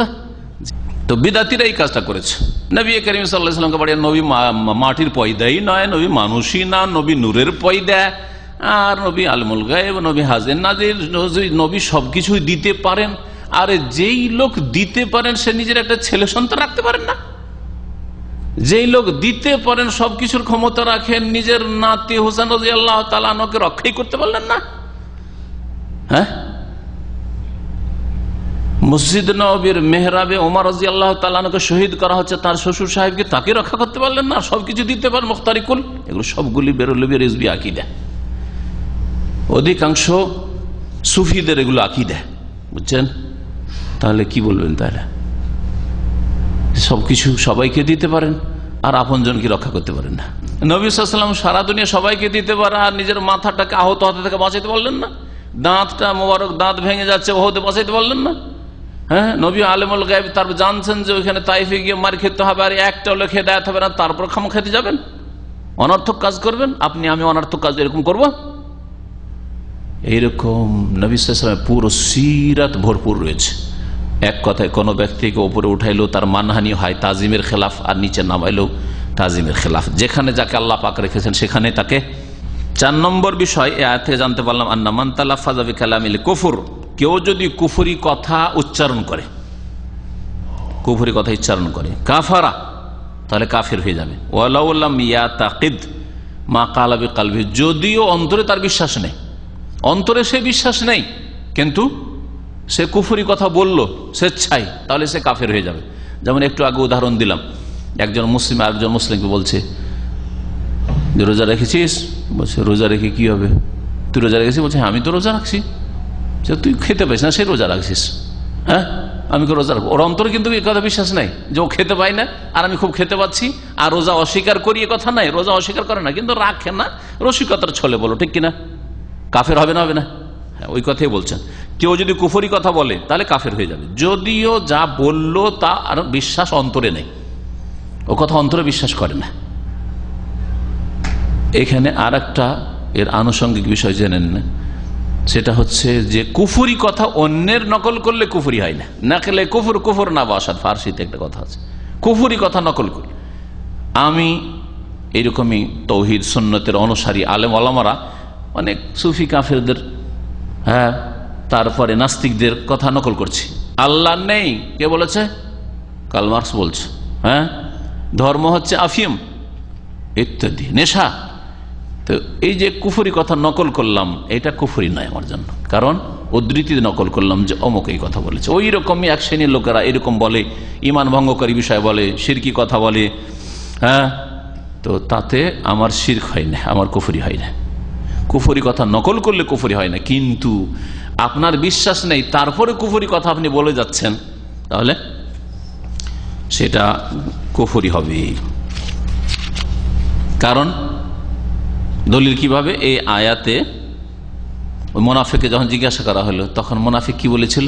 তো বিদাতিরা এই কাজটা করেছে। নবী করিম সাল্লাল্লাহু আলাইহি ওয়াসাল্লামকে বাড়িয়ে নবী মাটির পয়দাই নয়, নবী মানুষই না, নবী নূরের পয়দা, আর নবী আলমুল গায়ব, নবী হাজির নাজির, নবী সবকিছুই দিতে পারেন। আর যেই লোক দিতে পারেন সে নিজের একটা ছেলে সন্তান রাখতে পারেন না, যেই লোক দিতে পারেন, সবকিছুর ক্ষমতা রাখেন, নিজের নাতি হোসেন রাদিয়াল্লাহু তাআলা আনহুকে রক্ষাই করতে পারলেন না। হ্যাঁ, মসজিদ নববীর মেহরাবে ওমর রাদিয়াল্লাহু তাআলা আনহুকে শহীদ করা হচ্ছে, তার শ্বশুর সাহেবকে তাকে রক্ষা করতে পারলেন না। সবকিছু দিতে পারেন মুখতারিকুল, এগুলো সবগুলি বেরলবি রিজভি আকীদা। অধিকাংশ সুফিদের এগুলো আকীদা, বুঝছেন? তাহলে কি বলবেন? তাহলে সবকিছু সবাইকে দিতে পারেন আর আপনজনকে রক্ষা করতে পারেন না। নবী সাল্লাল্লাহু আলাইহি ওয়াসাল্লাম সারা দুনিয়া সবাইকে দিতে পারে আর নিজের মাথাটাকে আহত হাতে থেকে বাঁচাইতে পারলেন না। দাঁতটা মোবারক, দাঁত ভেঙে যাচ্ছে, ওহদে বাঁচাইতে পারলেন না। হ্যাঁ, নবী আলেমুল গায়ব, তারপর জানছেন যে ওইখানে তাইফে গিয়ে মার খেতে হবে আর একটা লোক হেদায়েত হবে না, তারপর খামো খেতে যাবেন, অনর্থক কাজ করবেন। আপনি আমি অনর্থক কাজ এরকম করব? এইরকম নবী সাল্লাল্লাহু আলাইহি ওয়াসাল্লামের পুরো সিরাত ভরপুর রয়েছে। এক কথায় কোনো ব্যক্তিকে উপরে উঠাইলেও তার মানহানি হয় তাজিমের খেলাফ, আর নিচে নামাইলেও তাজিমের খেলাফ। যেখানে যাকে আল্লাহ পাক রেখেছেন সেখানে তাকে। 4 নম্বর বিষয় এ আয়াত থেকে জানতে পারলাম, আন্না মান তালাফাযা বিকালামিল কুফর, কেউ যদি কুফরি কথা উচ্চারণ করে, কুফরি কথা উচ্চারণ করে, কাফারা, তাহলে কাফের হয়ে যাবে। ওয়ালাউ লাম ইয়াতাকিদ মা ক্বালা বিকলবি, যদিও অন্তরে তার বিশ্বাস নেই, অন্তরে সে বিশ্বাস নেই, কিন্তু সে কুফরি কথা বলল স্বেচ্ছায়, তাহলে সে কাফের হয়ে যাবে। যেমন একটু আগে উদাহরণ দিলাম, একজন মুসলিম আরেকজন মুসলিমকে বলছে যে রোজা রেখেছিস? বলছে রোজা রেখে কি হবে? তুই রোজা রেখেছিস? বলছে আমি তো রোজা রাখছি। তুই খেতে পাইস না, সে রোজা রাখছিস? হ্যাঁ, আমি রোজা রাখবো। ওর অন্তরে কিন্তু এই কথা বিশ্বাস নাই যে ও খেতে পাই না আর আমি খুব খেতে পাচ্ছি, আর রোজা অস্বীকার করি এ কথা নাই। রোজা অস্বীকার করে না, কিন্তু রাখে না, রসিকতার ছলে। বলো ঠিক কিনা? কাফের হবে না? হবে না? হ্যাঁ, ওই কথাই বলছেন। কেউ যদি কুফরি কথা বলে তাহলে কাফের হয়ে যাবে, যদিও যা বলল তা আর বিশ্বাস অন্তরে নেই, ও কথা অন্তরে বিশ্বাস করে না। এখানে আর একটা এর আনুষঙ্গিক বিষয় জেনেন না, সেটা হচ্ছে যে কুফরি কথা অন্যের নকল করলে কুফরি হয় না। নাকলে কুফর, কুফর না বাসাদ, ফার্সিতে একটা কথা আছে, কুফরি কথা নকল করি। আমি এইরকমই তৌহিদ সুন্নতের অনুসারী আলেম ওলামারা অনেক সুফি কাফেরদের, হ্যাঁ, তারপরে নাস্তিকদের কথা নকল করছি। আল্লাহ নেই কে বলেছে? কার্ল মার্কস বলছে। হ্যাঁ, ধর্ম হচ্ছে আফিম ইত্যাদি, নেশা। তো এই যে কুফরি কথা নকল করলাম, এটা কুফরি নয় আমার জন্য, কারণ উদ্ধৃতি নকল করলাম যে অমুক এই কথা বলেছে। ওই রকমই এক শ্রেণীর লোকেরা এরকম বলে, ইমান ভঙ্গকারী বিষয় বলে, শিরকি কথা বলে। হ্যাঁ, তো তাতে আমার শিরক হয় না, আমার কুফরি হয় না। কুফরি কথা নকল করলে কুফরি হয় না, কিন্তু আপনার বিশ্বাস নেই তারপরে কুফরি কথা আপনি বলে যাচ্ছেন, তাহলে সেটা কুফরি হবে। কারণ দলিল কিভাবে? এই আয়াতে ওই মুনাফিককে যখন জিজ্ঞাসা করা হলো, তখন মুনাফিক কি বলেছিল?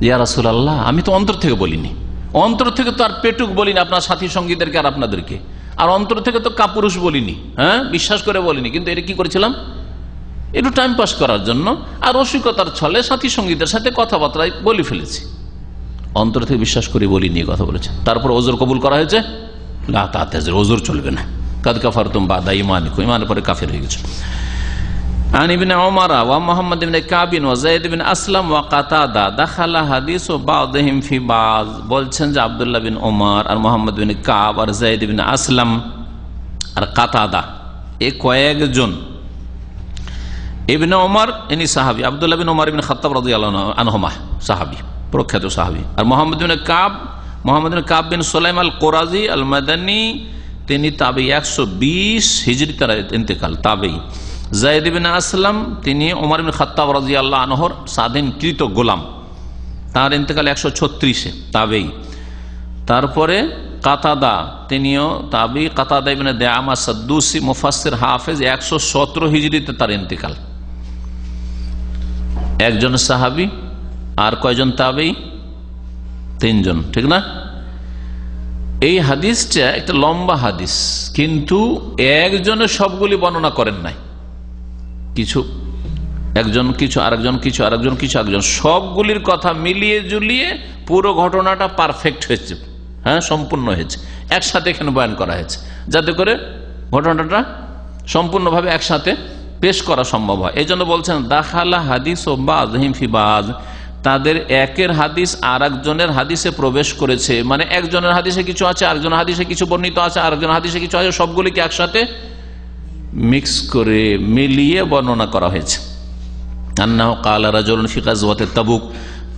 ইয়া রাসূলুল্লাহ, আমি তো অন্তর থেকে বলিনি, অন্তর থেকে তো আর পেটুক বলিনি আপনার সাথী সঙ্গীদেরকে আর আপনাদেরকে, আর অন্তর থেকে তো কাপুরুষ বলিনি, হ্যাঁ, বিশ্বাস করে বলিনি, কিন্তু এটা কি করেছিলাম? একটু টাইম পাস করার জন্য আর রসিকতার ছলে সাথী সঙ্গীদের সাথে কথাবার্তায় বলে ফেলেছি, অন্তর থেকে বিশ্বাস করে বলিনি কথা বলেছে। তারপর ওজর কবুল করা হয়েছে, লা তাতাজির, ওজর চলবে না, কাদ কাফারতুম বাদা ঈমানিকুম, ঈমানের পরে কাফের হয়ে গেছে। আন ইবনে উমর ওয়া মুহাম্মদ ইবনে কাব ওয়া যায়েদ ইবনে আসলাম ওয়া কাতাদা দাখালা হাদিসু বাযহিম ফি বায, বলছেন যে আব্দুল্লাহ বিন ওমর আর মুহাম্মদ বিন কাব আর যায়েদ ইবনে আসলাম আর কাতাদা, এই কয়েকজন, ইবনে ওমর ইনি সাহাবী, আব্দুল্লাহ বিন ওমর ইবনে খাত্তাব রাদিয়াল্লাহু আনহুমা সাহাবী, প্রখ্যাত সাহাবী, আর মুহাম্মদ বিন কাব বিন সুলাইম আল কোরাজি আল মাদানী, তিনি তাবেঈ, 120 হিজরি তার ইন্তেকাল, তাবেঈ। যায়েদ ইবনে আসলাম তিনি ওমর ইবনে খাত্তাব রাদিয়াল্লাহু আনহুর স্বাধীনকৃত গোলাম, তার ইন্তেকাল 136-এ, তাবেঈ। তারপরে কাতাদা, তিনিও তাবেঈ, কাতাদা ইবনে দিআমা সাদ্দুসি, মুফাসসির হাফেজ, 117 হিজরিতে তার ইন্তেকাল। একজন সাহাবী আর কয়জন তাবেঈ? 3 জন, ঠিক না? এই হাদিসটা একটা লম্বা হাদিস, কিন্তু একজনের সবগুলি বর্ণনা করেন নাই, কিছু একজন, কিছু আরেকজন, কিছু আরেকজন, কিছু আরেকজন, সবগুলির কথা মিলিয়ে জুলিয়ে পুরো ঘটনাটা পারফেক্ট হয়েছে, হ্যাঁ, সম্পূর্ণ হয়েছে, একসাথে এখানে বয়ান করা হয়েছে, যাতে করে ঘটনাটা সম্পূর্ণভাবে একসাথে পেশ করা সম্ভব হয়। এই জন্য বলছেন দাখালা হাদিস ও বাযহিম ফি বায, তাদের একের হাদিস আর একজনের হাদিসে প্রবেশ করেছে, মানে একজনের হাদিসে কিছু আছে, আরেকজনের হাদিসে কিছু বর্ণিত আছে, আরেকজনের হাদিসে কিছু আছে, সবগুলিকে একসাথে মিক্স করে মিলিয়ে বর্ণনা করা হয়েছে। আন্নাহু ক্বালা রাজুলুন ফি গাযওয়াতি তাবুক,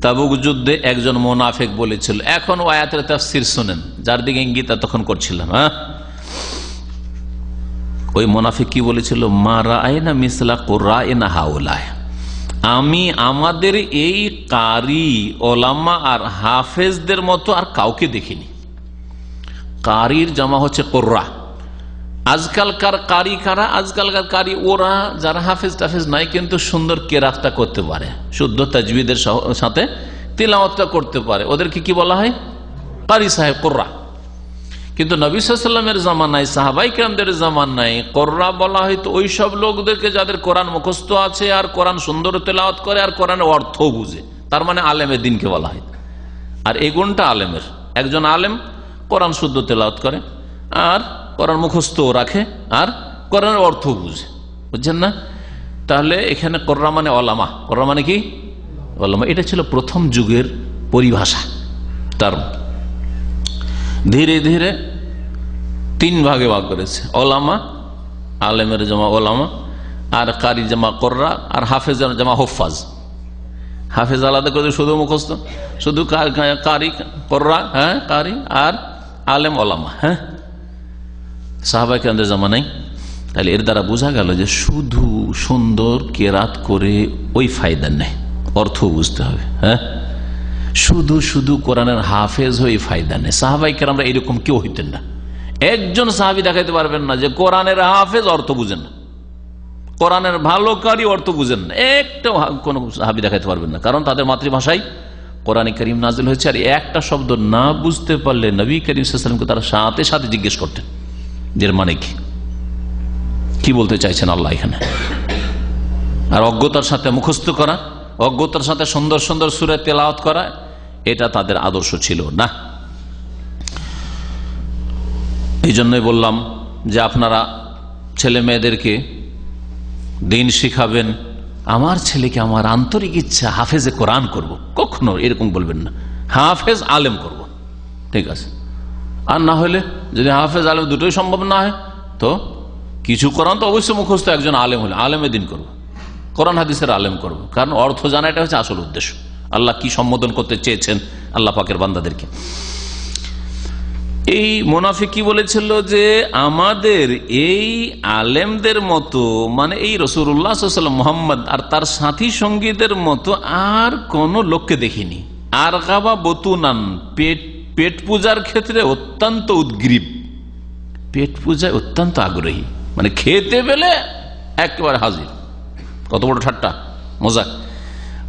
তাবুক যুদ্ধে একজন মুনাফিক বলেছিল। এখন আয়াতের তাফসীর শুনেন, যার দিকে ইঙ্গিত তখন করছিলাম। ওই মুনাফিক কি বলেছিল? মা রাআইনা মিসলা কুরআইনা হাউলাহ, আমি আমাদের এই কারি ওলামা আর হাফেজদের মতো আর কাউকে দেখিনি। কারির জামা হচ্ছে কুররা। আজকালকার কারি কারা? আজকালকার কারি ওরা যারা হাফেজ টাফেজ নাই, কিন্তু সুন্দর কেরাতটা করতে পারে, শুদ্ধ তাজবিদের সাথে তিলাওয়াতটা করতে পারে, ওদেরকে কি বলা হয়? কারি সাহেব, কুররা। কিন্তু নবী সাল্লাল্লাহু আলাইহি ওয়াসাল্লামের জামানায়, সাহাবায়ে কেরামদের জামানায় কুররা বলা হয়তো ওই সব লোকদেরকে যাদের কোরআন মুখস্থ আছে আর কোরআন সুন্দর তেলাওয়াত করে আর কোরআনের অর্থ বুঝে, তার মানে আলেমের দিনকে বলা হয়। আর এই গুণটা আলেমের, একজন আলেম কোরআন শুদ্ধ তেলাওয়াত করে আর কোরআন মুখস্থ রাখে আর কোরআনের অর্থ বুঝে, বুঝছেন না? তাহলে এখানে কুররা মানে ওলামা, কুররা মানে কি? ওলামা। এটা ছিল প্রথম যুগের পরিভাষা, টার্ম। ধীরে ধীরে তিন ভাগে ভাগ করেছে, ওলামা, আলেমের জামা ওলামা, আর কারি জামা কুররা, আর হাফেজ জামা হুফাজ। হাফেজ আলাদা করে শুধু মুখস্থ, শুধু কারি কুররা, হ্যাঁ কারি, আর আলেম ওলামা। হ্যাঁ, সাহাবায়ে কেরামদের জামানায়। তাহলে এর দ্বারা বোঝা গেল যে শুধু সুন্দর কেরাত করে ওই ফায়দা নেই, অর্থ বুঝতে হবে। হ্যাঁ, শুধু শুধু কোরআনের হাফেজ হয়ে ফায়দা নেই। সাহাবায়ে কেরামরা এরকম কেউ হইতেন না। একজন সাহাবী দেখাইতে পারবেন না যে কোরআনের হাফেজ অর্থ বুঝেন না, কোরআনের ভালো কারি অর্থ বুঝেন না, একটা কোন সাহাবী দেখাইতে পারবেন না। কারণ তাদের মাতৃভাষায় কোরআন কারীম নাযিল হয়েছে, আর একটা শব্দ না বুঝতে পারলে নবী করিম সাল্লাল্লাহু আলাইহি ওয়াসাল্লামকে তারা সাথে সাথে জিজ্ঞেস করতেন যে মানে কি বলতে চাইছেন আল্লাহ এখানে। আর অজ্ঞতার সাথে মুখস্থ করা, অজ্ঞতার সাথে সুন্দর সুন্দর সূরা তেলাওয়াত করা, এটা তাদের আদর্শ ছিল না। এই জন্যই বললাম যে আপনারা ছেলে মেয়েদেরকে দিন শিখাবেন। আমার ছেলেকে আমার আন্তরিক ইচ্ছা হাফেজে কোরআন করব, কখনো এরকম বলবেন না, হাফেজ আলেম করব, ঠিক আছে। আর না হলে যদি হাফেজ আলেম দুটোই সম্ভব না হয়, তো কিছু কোরআন তো অবশ্যই মুখস্থ, একজন আলেম হলে আলেমে দিন করব, কোরআন হাদিসের আলেম করব। কারণ অর্থ জানা এটা হচ্ছে আসল উদ্দেশ্য, আল্লাহ কি সম্বোধন করতে চেয়েছেন আল্লাহ পাকের বান্দাদেরকে। এই মুনাফিক কি বলেছিল যে আমাদের এই আলেমদের মতো, মানে এই রাসূলুল্লাহ সাল্লাল্লাহু আলাইহি ওয়াসাল্লাম মুহাম্মদ আর তার সাথী সঙ্গীদের মতো আর কোন লোককে দেখিনি। আর গাবা বতুনান, পেট পূজার ক্ষেত্রে অত্যন্ত উদ্গ্রীব, পেট পূজায় অত্যন্ত আগ্রহী, মানে খেতে পেলে একেবারে হাজির। কত বড় ঠাট্টা, মজাক।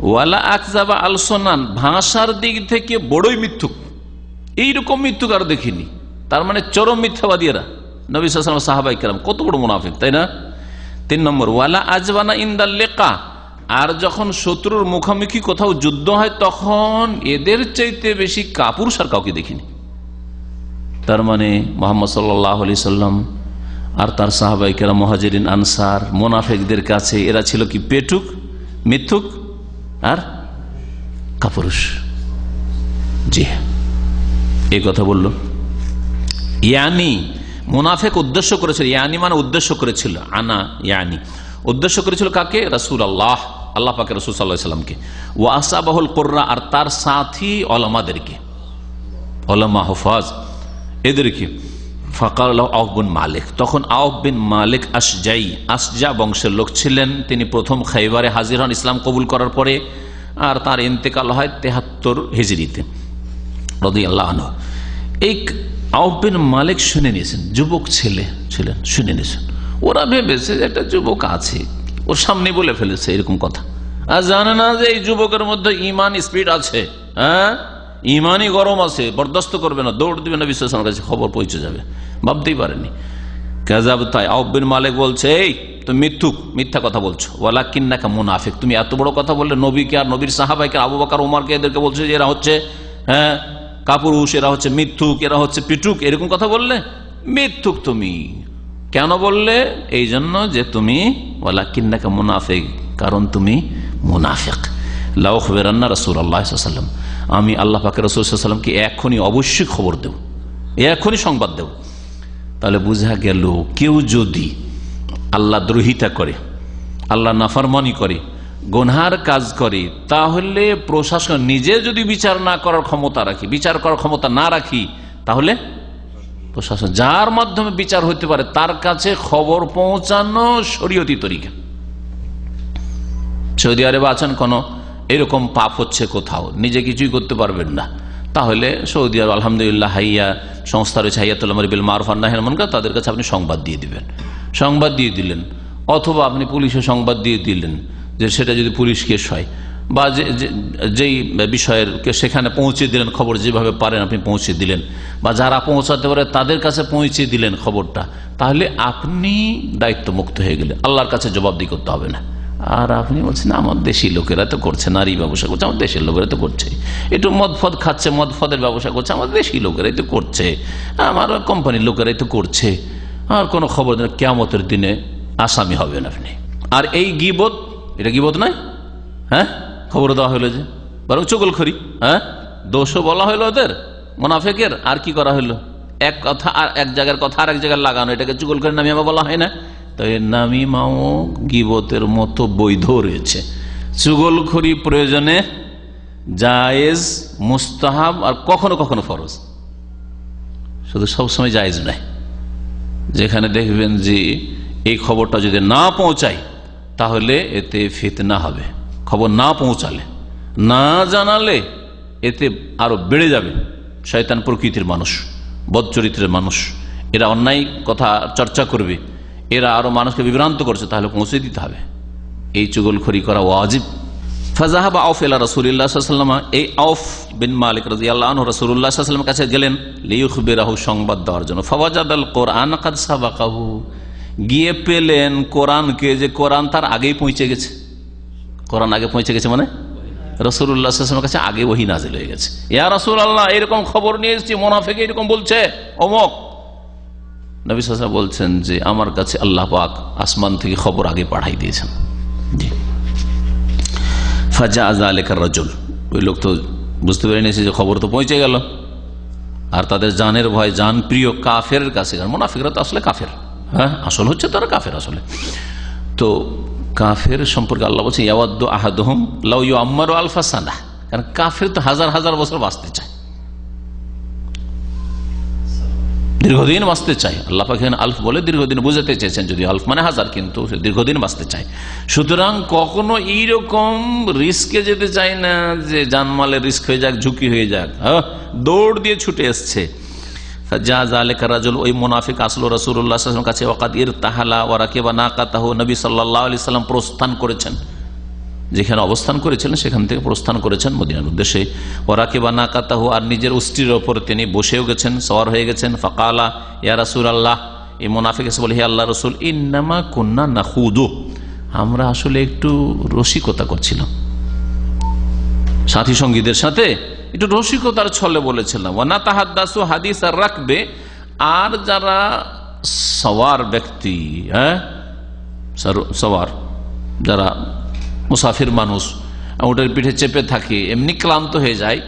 ওয়ালা আকযাবা আলসনান, ভাষার দিক থেকে বড়ই মিথ্যুক, এইরকম মিথ্যুক আর দেখিনি। তার মানে চরম মিথ্যাবাদী এরা। নবী সাল্লাল্লাহু আলাইহি ওয়াসাল্লাম, সাহাবায়ে কেরাম কত বড় মুনাফিক, তাই না? 3 নম্বর, ওয়ালা আজবানা ইনদাল লিকা, আর যখন শত্রুর মুখোমুখি কোথাও যুদ্ধ হয় তখন এদের চাইতে বেশি কাপুরুষ আর কাউকে দেখিনি। তার মানে মুহাম্মদ সাল্লাল্লাহু আলাইহি সাল্লাম আর তার সাহাবায়ে কেরাম, মুহাজিরিন আনসার, মুনাফিকদের কাছে এরা ছিল কি? পেটুক, মিথ্যুক আর কাপুরুষ। জি হ্যাঁ, এই কথা বলল। ইয়ানি মুনাফিক উদ্দেশ্য করেছিল, ইয়ানি মানে উদ্দেশ্য করেছিল, আনা ইয়ানি উদ্দেশ্য করেছিল কাকে? রাসূলুল্লাহ, আল্লাহ পাকের রাসূল সাল্লাল্লাহু আলাইহি সাল্লামকে। ওয়া আসহাবুল কুররা, আর তার সাথী ওলামাদেরকে, ওলামা হুফাজ এদেরকে। ফাকাল লাহু আউফ বিন মালিক, তখন আউফ বিন মালিক আশজাই, আশজা বংশের লোক ছিলেন। তিনি প্রথম খাইবারে হাজির হন ইসলাম কবুল করার পরে, আর তার ইন্তেকাল হয় 73 হিজরিতে রাদিয়াল্লাহু আনহু। এই আউফ বিন মালিক শুনে নিয়েছেন, যুবক ছেলে ছিলেন, শুনে নিয়েছেন। ওরা ভেবেছে যে একটা যুবক আছে, ওর সামনে বলে ফেলেছে এরকম কথা, আর জানে না যে এই যুবকের মধ্যে ঈমান স্পিড আছে, হ্যাঁ ঈমানই গরম আছে, বরদাস্ত করবে না, দৌড় দিবে নবী সাল্লাল্লাহু আলাইহি ওয়াসাল্লামের কাছে, খবর পৌঁছে যাবে। ভাবতেই পারেনি। কাযাব, তাই আউফ বিন মালিক বলছে, এই তুমি মিথ্যুক, মিথ্যা কথা বলছো। ওয়ালাকিন্নাকা মুনাফিক, তুমি এত বড় কথা বললে নবীকে আর নবীর সাহাবাইকে, আবু বকর ওমরকে, এদেরকে বলছে যে এরা হচ্ছে হ্যাঁ কাপুরুষ, এরা হচ্ছে মিথ্যুক, এরা হচ্ছে পিটুক, এরকম কথা বললে। মিথ্যুক তুমি কেন বললে? এই জন্য যে তুমি ওয়ালাকিন্নাকা মুনাফিক, কারণ তুমি মুনাফিক। লাউখবিরান্না রাসূলুল্লাহ সাল্লাল্লাহু আলাইহি ওয়াসাল্লাম, আমি আল্লাহ পাকের রাসূল সাল্লাল্লাহু আলাইহি ওয়াসাল্লামকে এখনই অবশ্যই খবর দেব, এখনই সংবাদ দেব। তাহলে বোঝা গেল কেউ যদি আল্লাহ দ্রোহিতা করে, আল্লাহ নাফরমানি করে, গুনহার কাজ করে, তাহলে প্রশাসন নিজে যদি বিচার না করার ক্ষমতা রাখি, বিচার করার ক্ষমতা না রাখি, তাহলে প্রশাসন যার মাধ্যমে বিচার হতে পারে তার কাছে খবর পৌঁছানো শরীয়তি তরিকা। সৌদি আরবে আছেন, কোনো এরকম পাপ হচ্ছে কোথাও, নিজে কিছুই করতে পারবেন না, তাহলে সৌদি আরব আলহামদুলিল্লাহ হাইয়া সংস্থা রয়েছে, হাইয়াতুল আমর বিল মারুফ ওয়ান নাহি আনিল মুনকার, তাদের কাছে আপনি সংবাদ দিয়ে দিবেন, সংবাদ দিয়ে দিলেন, অথবা আপনি পুলিশে সংবাদ দিয়ে দিলেন যে সেটা যদি পুলিশ কেস হয়, বা যেই বিষয়ের সেখানে পৌঁছে দিলেন খবর, যেভাবে পারেন আপনি পৌঁছে দিলেন, বা যারা পৌঁছাতে পারে তাদের কাছে পৌঁছে দিলেন খবরটা, তাহলে আপনি দায়িত্ব মুক্ত হয়ে গেলেন, আল্লাহর কাছে জবাবদিহি করতে হবে না। আর আপনি বলছেন আমার দেশি লোকেরা তো করছে, নারী ব্যবসা করছে, আমার দেশের লোকেরা তো করছে, একটু মদফদ খাচ্ছে, মদফদের ব্যবসা করছে, আমার দেশি লোকেরাই তো করছে, আমার কোম্পানির লোকেরাই তো করছে, আর কোনো খবর নেই, কিয়ামতের দিনে আসামি হবেন আপনি। আর এই গীবত, এটা গীবত নয়, হ্যাঁ, খবর দেওয়া হলো যে, বরং চুগলখড়ি, হ্যাঁ, দোষও বলা হলো ওদের মুনাফিকের, আর কি করা হলো, এক কথা আর এক জায়গার কথা আর এক জায়গায় লাগানো, এটাকে চুগলখড়ি নামিমা বলা হয় না? তো এর নামিমাও গীবতের মতো বৈধ রয়েছে। চুগলখড়ি প্রয়োজনে জায়েজ, মুস্তাহাব, আর কখনো কখনো ফরজ, শুধু সবসময় জায়েজ নয়। যেখানে দেখবেন যে এই খবরটা যদি না পৌঁছায় তাহলে এতে ফিতনা হবে, খবর না পৌঁছালে, না জানালে এতে আরো বেড়ে যাবে শয়তান প্রকৃতির মানুষ, বদচরিত্রের মানুষ, এরা অন্যায় কথা চর্চা করবে, এরা আরো মানুষকে বিভ্রান্ত করছে, তাহলে পৌঁছে দিতে হবে। এই চুগলখড়ি করা ওয়াজিব। ফাযাহাবা আউফ ইলা রাসূলিল্লাহ সাল্লাল্লাহু আলাইহি ওয়াসাল্লাম, এই আউফ বিন মালিক রাদিয়াল্লাহু আনহু রাসূলুল্লাহ সাল্লাল্লাহু আলাইহি ওয়াসাল্লামের কাছে গেলেন লিইখবিরাহু, সংবাদ দেওয়ার জন্য। ফাওয়াজাদাল কুরআন কাদ সাবাকাহু, গিয়ে পেলেন কোরআনকে, যে কোরআন তার আগেই পৌঁছে গেছে। কোরআন আগে পৌঁছে গেছে মানে রাসূলুল্লাহ সাল্লাল্লাহু আলাইহি ওয়াসাল্লামের কাছে আগে ওহী নাযিল হয়ে গেছে। ইয়া রাসূলুল্লাহ, এরকম খবর নিয়ে এসেছি, মুনাফিক এরকম বলছে, অমুক। নবী সাল্লাল্লাহু আলাইহি ওয়াসাল্লাম বলছেন যে আমার কাছে আল্লাহ পাক আসমান থেকে খবর আগে পাঠাই দিয়েছেন। ফাজা যালিকা রাজুল, ওই লোক তো বুঝতে পেরে নিয়েছে যে খবর তো পৌঁছে গেল, আর তাদের জানের ভয়, জান প্রিয় কাফেরের কাছে, কারণ মুনাফিকরা তো আসলে কাফের, হ্যাঁ, আসল হচ্ছে তারা কাফের আসলে। তো কাফের সম্পর্কে আল্লাহ বলছে ইয়াওয়াদ্দু আহাদুহুম লাউ ইউআম্মারু আলফা সানাহ, কারণ কাফের তো হাজার হাজার বছর বাঁচতে চায়, দীর্ঘদিন বাঁচতে চায়। আল্লাহ পাক এখানে আলফ বলে দীর্ঘদিন বুঝাতে চেয়েছেন, যদি আলফ মানে হাজার, কিন্তু দীর্ঘদিন বাঁচতে চায়। সুতরাং কখনো এইরকম রিস্কে যেতে চায় না যে জানমালের রিস্ক হয়ে যাক, ঝুঁকি হয়ে যাক, দৌড় দিয়ে ছুটে এসছে। যা যালিকা রাজুল, ওই মুনাফিক আসলো রাসূলুল্লাহ সাল্লাল্লাহু আলাইহি ওয়াসাল্লাম কাছে, ওয়াকাদ ইরতাহালা ওয়া রাকিবা নাকাতাহু, নবী সাল্লাল্লাহু আলাইহি ওয়াসাল্লাম প্রস্থান করেছেন, যেখানে অবস্থান করেছিলেন সেখান থেকে প্রস্থান করেছেন মদিনার উদ্দেশ্যে। ওয়া রাকিবা নাকাতাহু, আর নিজের উষ্ট্রির ওপর তিনি বসেও গেছেন, সওয়ার হয়ে গেছেন। ফাকালা ইয়া রাসূলুল্লাহ, এই মুনাফিক এসে বলে, হে আল্লাহর রাসূল, ইন্নামা কুন্না নাখুদু, আমরা আসলে একটু রসিকতা করছিলাম, সাথী সঙ্গীদের সাথে একটু রসিকতার ছলে বলেছিলাম। ওয়া নাতাহাদ্দাসু হাদিসার রাকবে, আর যারা সওয়ার ব্যক্তি, হ্যাঁ, সওয়ার যারা মুসাফির মানুষ, ওটার পিঠে চেপে থাকে, এমনি ক্লান্ত হয়ে যায়,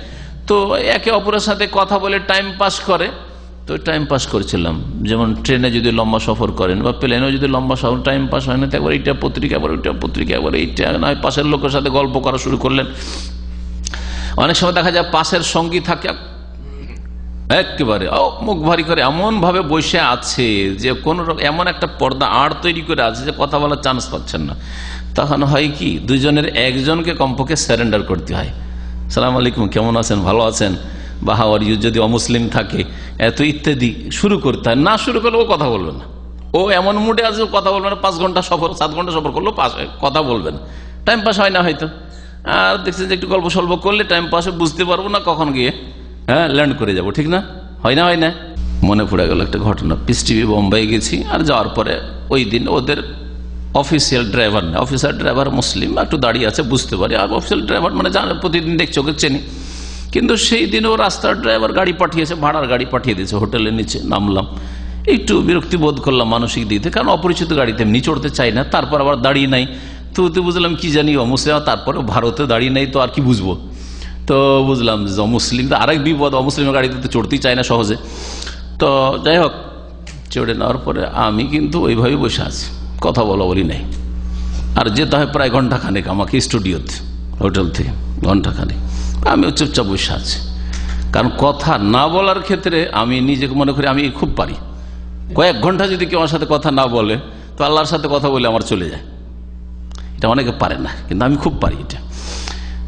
তো একে অপরের সাথে কথা বলে টাইম পাস করে। তো টাইম পাস করছিলাম, যেমন ট্রেনে যদি লম্বা সফর করেন বা প্লেনেও যদি লম্বা সফর, টাইম পাস হয় না, একবার এইটা পত্রিকা, একবার ওইটা পত্রিকা, একবার এইটা নয়, পাশের লোকের সাথে গল্প করা শুরু করলেন। অনেক সময় দেখা যায় পাশের সঙ্গী থাকে একেবারে মুখ ভারী করে এমন ভাবে বসে আছে যে কোন এমন একটা পর্দা আড় তৈরি করে আছে যে কথা বলার চান্স পাচ্ছেন না। তখন হয় কি, দুজনের একজনকে কমপক্ষে সারেন্ডার করতে হয়, সালাম আলাইকুম, কেমন আছেন, ভালো আছেন, বা হাউ আর ইউ, যদি অমুসলিম থাকে এত ইত্যাদি শুরু করতে হয়। না শুরু করলে ও কথা বলবে না, ও এমন মুডে আছে কথা বলবে না। 5 ঘন্টা সফর, 7 ঘন্টা সফর করলো, কথা বলবে না, টাইম পাস হয় না হয়তো। আর দেখছেন যে একটু গল্প সল্প করলে টাইম পাসে বুঝতে পারবো না কখন গিয়ে ল্যান্ড করে যাবো, ঠিক না? হয় না, হয় না? মনে পড়ে গেল একটা ঘটনা। পিস টিভি বোম্বাই গেছি, আর যাওয়ার পরে ওই দিন ওদের অফিসিয়াল ড্রাইভার না, অফিসার ড্রাইভার মুসলিম, একটু দাঁড়িয়ে আছে, বুঝতে পারি। আর অফিসিয়াল ড্রাইভার মানে প্রতিদিন দেখছি, ওকে চেনি, কিন্তু সেই দিন ও রাস্তার ড্রাইভার গাড়ি পাঠিয়েছে, ভাড়ার গাড়ি পাঠিয়ে দিয়েছে, হোটেলের নিচে নামলাম, একটু বিরক্তি বোধ করলাম মানসিক দিক থেকে, কারণ অপরিচিত গাড়িতে এমনি চড়তে চাই না, তারপর আবার দাঁড়িয়ে নাই, তো বুঝলাম কি জানি অমুসলিম, তারপরে ভারতে দাঁড়িয়ে নেই তো আর কি বুঝবো। তো বুঝলাম যে অমুসলিম, তো আরেক বিপদ, অমুসলিমের গাড়িতে তো চড়তেই চায় না সহজে। তো যাই হোক, চড়ে নেওয়ার পরে আমি কিন্তু ওইভাবে বসে আছি, কথা বলি নেই। আর যেতে হয় প্রায় ঘন্টাখানেক আমাকে স্টুডিওতে, হোটেল থেকে ঘন্টাখানেক। আমিও চুপচাপ বসে আছি, কারণ কথা না বলার ক্ষেত্রে আমি নিজেকে মনে করি আমি খুব পারি। কয়েক ঘন্টা যদি কেউ আমার সাথে কথা না বলে, তো আল্লাহর সাথে কথা বলে আমার চলে যায়। এটা অনেকে পারে না, কিন্তু আমি খুব পারি এটা।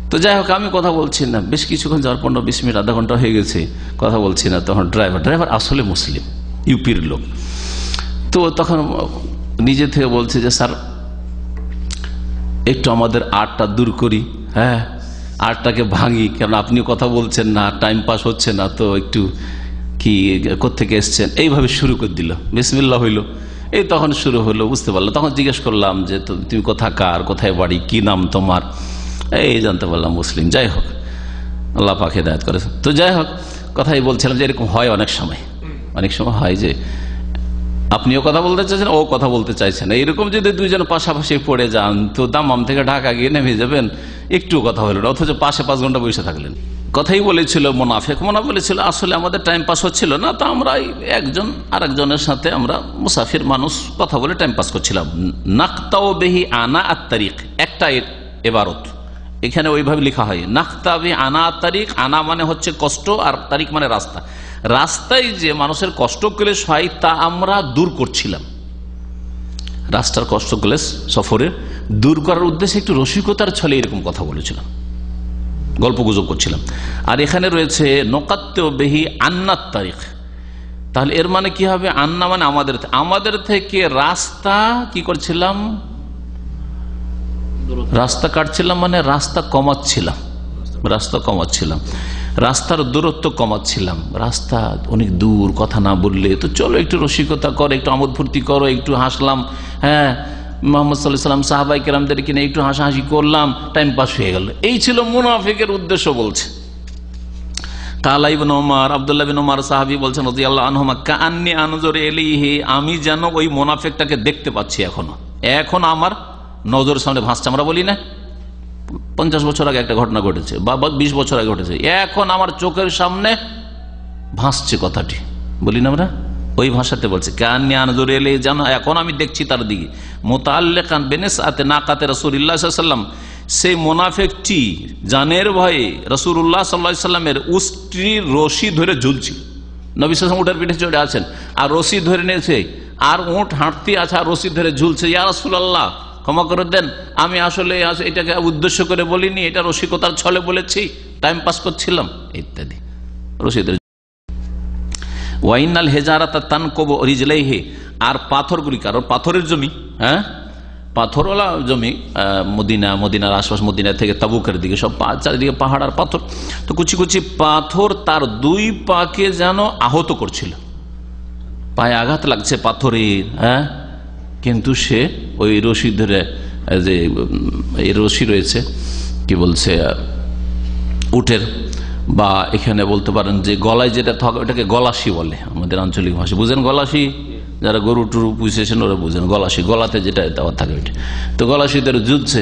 তো যাই হোক, আমি কথা বলছি না, বেশ কিছুক্ষণ যাওয়ার 15-20 মিনিট, আধা ঘন্টা হয়ে গেছে, কথা বলছি না। তখন ড্রাইভার আসলে মুসলিম, ইউপির লোক। তো তখন নিজে থেকে বলছে যে স্যার একটু আমাদের আটটা দূর করি, হ্যাঁ আটটাকে ভাঙি, কেন আপনিও কথা বলছেন না, টাইম পাস হচ্ছে না, তো একটু কি কোত্থেকে এসছেন, এইভাবে শুরু করে দিল। বিসমিল্লাহ হইল, এই তখন শুরু হলো, বুঝতে পারলাম। তখন জিজ্ঞেস করলাম যে তুমি কোথাকার, কোথায় বাড়ি, কি নাম তোমার, এই জানতে পারলাম মুসলিম। যাই হোক, আল্লাহ পাক হিদায়াত করেছে। তো যাই হোক, কথাই বলছিলাম যে এরকম হয় অনেক সময় হয় যে আপনিও কথা বলতে চাইছেন, ও কথা বলতে চাইছেন, এইরকম যদি দুইজন পাশাপাশি পড়ে যান, তো দামাম থেকে ঢাকা গিয়ে নেমে যাবেন, একটু কথা হলো না, অথচ পাশে 5 ঘন্টা বসে থাকলেন। কথাই বলেছিল মুনাফিক, বলেছিল আসলে আমাদের টাইম পাস হচ্ছিল না, তো আমরা একজন আরেকজনের সাথে আমরা মুসাফির মানুষ কথা বলে টাইম পাস করছিলাম। নাকতাও বেহি আনা আত-তারিক, একটা ইবারত এখানে ওইভাবে লেখা হয়, নাকতাবি আনা আত-তারিক। আনা মানে হচ্ছে কষ্ট, আর তারিক মানে রাস্তা। রাস্তায় যে মানুষের কষ্ট ক্লেশ হয় তা আমরা দূর করছিলাম। রাস্তার কষ্ট ক্লেশ সফরে দূর করার উদ্দেশ্যে একটু রসিকতার ছলে এরকম কথা বলেছিলাম, গল্প গুজব করছিলাম। আর এখানে রয়েছে নকাত্তেও বেহি আন্নাত তারিখ, তাহলে এর মানে কি হবে? আন্না মানে আমাদের থেকে রাস্তা কি করছিলাম, রাস্তা কাটছিলাম, মানে রাস্তা কমাচ্ছিলাম, রাস্তার দূরত্ব কমাচ্ছিলাম। রাস্তা অনেক দূর, কথা না বললে তো চলো একটু রসিকতা করো, একটু আমোদ ফুর্তি করো, একটু হাসলাম, হ্যাঁ মুহাম্মদ সাল্লাল্লাহু আলাইহি ওয়াসাল্লাম সাহাবায়ে কেরামদের কিনে একটু হাসাহাসি করলাম, টাইম পাস হয়ে গেল। এই ছিল মুনাফিকের উদ্দেশ্য। বলছে কালা ইবনে ওমর, আব্দুল্লাহ বিন ওমর সাহাবী বলছেন রাদিয়াল্লাহু আনহুমা, কাআন্নী আনজুরু ইলাইহি, আমি যেন ওই মুনাফিকটাকে দেখতে পাচ্ছি, এখন আমার নজরের সামনে ভাসছে। আমরা বলি না 50 বছর আগে একটা ঘটনা ঘটেছে বা 20 বছর আগে ঘটেছে, এখন আমার চোখের সামনে ভাসছে কথাটি, বলি না আমরা? ওই ভাষাতে বলছে কাআন্নী আনজুরু ইলাইহি, যেন এখন আমি দেখছি তার দিকে। মুতাআল্লিকান বিনিসআতি নাকাতি রাসূলিল্লাহ সাল্লাল্লাহু আলাইহি ওয়াসাল্লাম, সেই মুনাফিকটি জানের ভয়ে রাসূলুল্লাহ সাল্লাল্লাহু আলাইহি ওয়াসাল্লামের উষ্ট্রির রশি ধরে ঝুলছিল। নবী সাল্লাল্লাহু আলাইহি ওয়াসাল্লাম উটের পিঠে চড়ে আছেন আর রশি ধরে নিয়েছে, আর উট হাঁটতে আছে আর রশি ধরে ঝুলছে। ইয়া রাসূলুল্লাহ ক্ষমা করে দেন, আমি আসলে এটাকে উদ্দেশ্য করে বলিনি, এটা রসিকতার ছলে বলেছি, টাইম পাস করছিলাম ইত্যাদি। রশি ধরে ওয়াইনাল হেজারাতা তানকুবু রিজলাইহি, আর পাথরগুলি, কারণ পাথরের জমি, হ্যাঁ পাথরওয়ালা জমি, মদিনার আশপাশ, মদিনা থেকে তাবুকের দিকে সব চারিদিকে পাহাড় আর পাথর, তো কুচি কুচি পাথর তার 2 পাকে যেন আহত করছিল, পায়ে আঘাত লাগছে পাথরের, হ্যাঁ কিন্তু সে ওই রশি ধরে, যে এই রশি রয়েছে কি বলছে উটের, বা এখানে বলতে পারেন যে গলায় যেটা থাকে ওটাকে গলাশি বলে আমাদের আঞ্চলিক ভাষা, বুঝেন গলাশি? যারা গরু টুরু পুষেছেন ওরা বুঝেন গলাশি, গলাতে যেটা দেওয়া থাকে ওইটা। তো গলাশি ধরে ঝুলছে,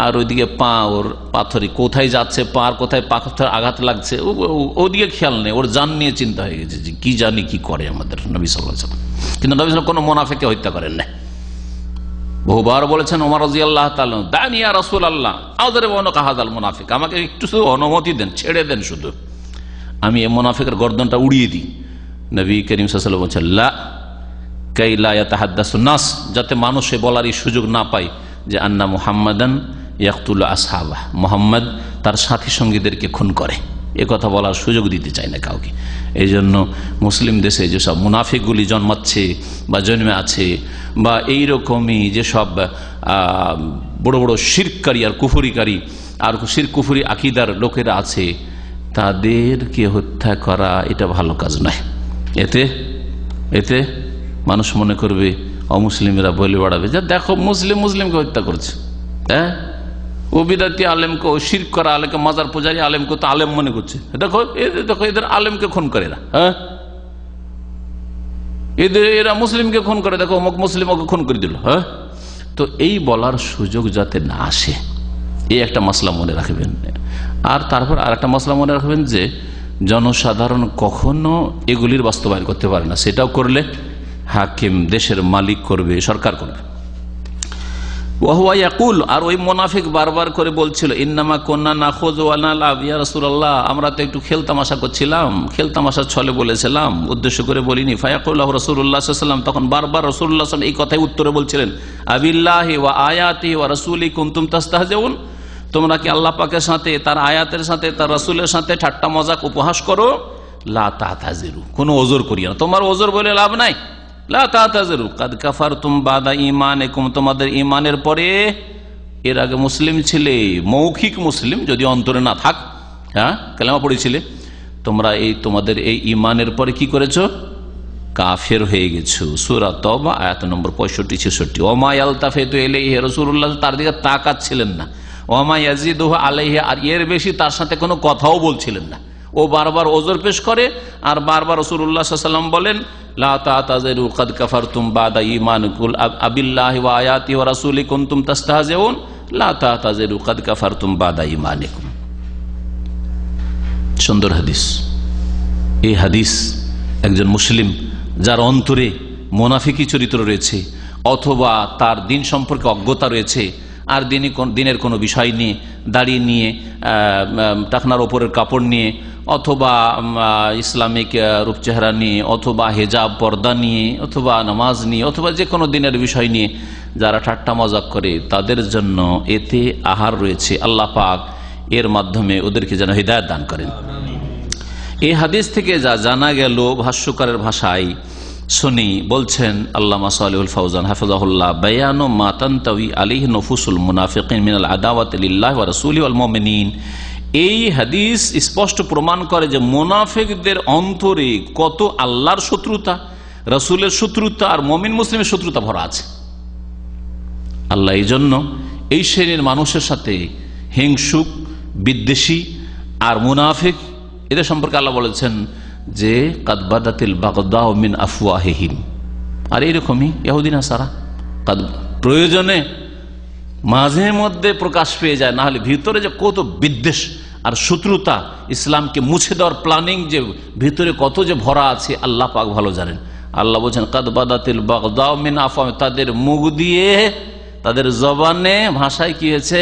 আর ওইদিকে পা ওর পাথরে, কোথায় যাচ্ছে পা আর কোথায় পাথর আঘাত লাগছে ওদিকে খেয়াল নেই, ওর জান নিয়ে চিন্তা হয়ে গেছে যে কি জানি কি করে আমাদের নবী সাল্লাল্লাহু আলাইহি ওয়াসাল্লাম। কিন্তু নবী সাল্লাল্লাহু আলাইহি ওয়াসাল্লাম কোনো মুনাফিককে হত্যা করেন না। বহুবার বলেছেন ওমর রাদিয়াল্লাহু তাআলা, দানি ইয়া রাসূলুল্লাহ আযরিব উনকা হাযাল মুনাফিক, আমাকে একটু শুধু অনুমতি দেন, ছেড়ে দেন, শুধু আমি এই মুনাফিকের গর্দনটা উড়িয়ে দিই। নবী করিম সাল্লাল্লাহু আলাইহি ওয়াসাল্লাম বলেছেন, লা কাই লা ইয়াতাহাদ্দাসুন নাস, যাতে মানুষে বলারই সুযোগ না পায় যে আন্না মুহাম্মাদান ইয়াকতুলু আসহাবাহ, মুহাম্মদ তার সাথী সঙ্গীদেরকে খুন করে, এ কথা বলার সুযোগ দিতে চায় না কাউকে। এই জন্য মুসলিম দেশে যেসব মুনাফিকগুলি জন্মাচ্ছে বা জন্মে আছে, বা এইরকমই যেসব বড় বড় শিরকারী আর কুফরিকারী আর শিরক কুফরি আকীদার লোকেরা আছে, তাদেরকে হত্যা করা এটা ভালো কাজ নয়। এতে মানুষ মনে করবে, অমুসলিমরা বলে বাড়াবে যে দেখো মুসলিমকে হত্যা করছে, হ্যাঁ ও বিদাতি আলেমকে, ও শিরক করা আলেমকে, মাজার পূজারী আলেমকে তো আলেম মনে করছে, দেখো এদের আলেমকে খুন করে, হ্যাঁ এরা মুসলিমকে খুন করে, দেখো অমুক মুসলিম ওকে খুন করে দিল, হ্যাঁ তো এই বলার সুযোগ যাতে না আসে, এই একটা মসলা মনে রাখবেন। আর তারপর আর একটা মসলা মনে রাখবেন যে জনসাধারণ কখনো এগুলির বাস্তবায়ন করতে পারে না, সেটাও করলে হাকিম, দেশের মালিক করবে, সরকার করবে। আর ওই মুনাফিক বারবার করে বলছিল, ইন্নামা কুন্না নাখুযু ওয়া নালআব ইয়া রাসূলুল্লাহ, আমরা তো একটু খেলতামাশা করছিলাম, খেলতামাশার ছলে বলেছিলাম, উদ্দেশ্য করে বলিনি। ফায়াকুলু রাসূলুল্লাহ সাল্লাল্লাহু আলাইহি ওয়াসাল্লাম, তখন বারবার রাসূলুল্লাহ সাল্লাল্লাহু আলাইহি ওয়াসাল্লাম এই কথাই উত্তরে বলছিলেন, আবিল্লাহি ওয়া আয়াতিহি ওয়া রাসূলিহি কুনতুম তাস্তাহজিউন, তোমরা কি আল্লাহ পাকের সাথে, তার আয়াতের সাথে, তার রাসূলের সাথে ঠাট্টা মজাক উপহাস করো? লা তাতাজিরু, কোনো ওজর করিও না, তোমার ওজর বলে লাভ নাই। লা তাতাজিরু কাদ কাফারতুম বাদা ঈমানিকুম, তোমাদের ঈমানের পরে, এর আগে মুসলিম ছিলে, মৌখিক মুসলিম, যদি অন্তরে না থাক, হ্যাঁ কালেমা পড়েছিলে, তোমরা এই তোমাদের এই ঈমানের পরে কি করেছো? কাফের হয়ে গেছো। সূরা তওবা আয়াত নম্বর 65-66। ওমা ইয়ালতাফিতু ইলাইহি, রাসূলুল্লাহ তার দিকে তাকাচ্ছিলেন না। ওমা ইয়াজিদুহু আলাইহি, আর এর বেশি তার সাথে কোনো কথাও বলছিলেন না। ও বারবার ওজর পেশ করে আর বারবার রাসূলুল্লাহ সাল্লাল্লাহু আলাইহি ওয়াসাল্লাম বলেন, লা তাতাজিরু কাদ কাফারতুম বাদা ঈমানিকুম আবিল্লাহি ওয়া আয়াতিহি ওয়া রাসূলিহি কুনতুম তাস্তাহজিউন, লা তাতাজিরু কাদ কাফারতুম বাদা ঈমানিকুম। সুন্দর হাদিস। এই হাদিস একজন মুসলিম যার অন্তরে মুনাফিকি চরিত্র রয়েছে, অথবা তার দিন সম্পর্কে অজ্ঞতা রয়েছে, আর দিনের কোনো বিষয় নিয়ে, দাড়ি নিয়ে, টাকনার ওপরের কাপড় নিয়ে, অথবা ইসলামিক রূপচেহারা নিয়ে, অথবা হেজাব পর্দা নিয়ে, অথবা নামাজ নিয়ে, অথবা যে কোনো দিনের বিষয় নিয়ে যারা ঠাট্টা মজাক করে, তাদের জন্য এতে আহার রয়েছে। আল্লাহ পাক এর মাধ্যমে ওদেরকে যেন হিদায়াত দান করেন। এই হাদিস থেকে যা জানা গেল, ভাষ্যকারের ভাষায় শুনি, বলছেন আল্লামা সালেহুল ফাউজান হাফিজাহুল্লাহ, বায়ানু মা তানতাওয়ি আলাইহি নুফুসুল মুনাফিকিন মিনাল আদাওয়াতি লিল্লাহি ওয়া রাসূলিহি ওয়াল মুমিনিন। এই হাদিস স্পষ্ট প্রমাণ করে যে মুনাফিকদের অন্তরে কত আল্লাহর শত্রুতা, রাসূলের শত্রুতা আর মুমিন মুসলিমের শত্রুতা ভরা আছে। আল্লাহ এই জন্য এই শ্রেণীর মানুষের সাথে হিংসুক, বিদ্বেষী আর মুনাফিক, এদের সম্পর্কে আল্লাহ বলেছেন যে কাদ বাদাতিল বাগদাউ মিন আফওয়াহিহিম। আর এইরকমই ইহুদি নাসারা প্রয়োজনে মাঝে মধ্যে প্রকাশ পেয়ে যায়, না হলে ভিতরে যে কত বিদ্বেষ আর শত্রুতা, ইসলামকে মুছে দেওয়ার প্ল্যানিং যে ভিতরে কত যে ভরা আছে, আল্লাহ পাক ভালো জানেন। আল্লাহ বলছেন কাদ বাদাতিল বাগদাউ মিন আফওয়াহিহিম, তাদের মুখ দিয়ে, তাদের জবানে, ভাষায় কি হয়েছে?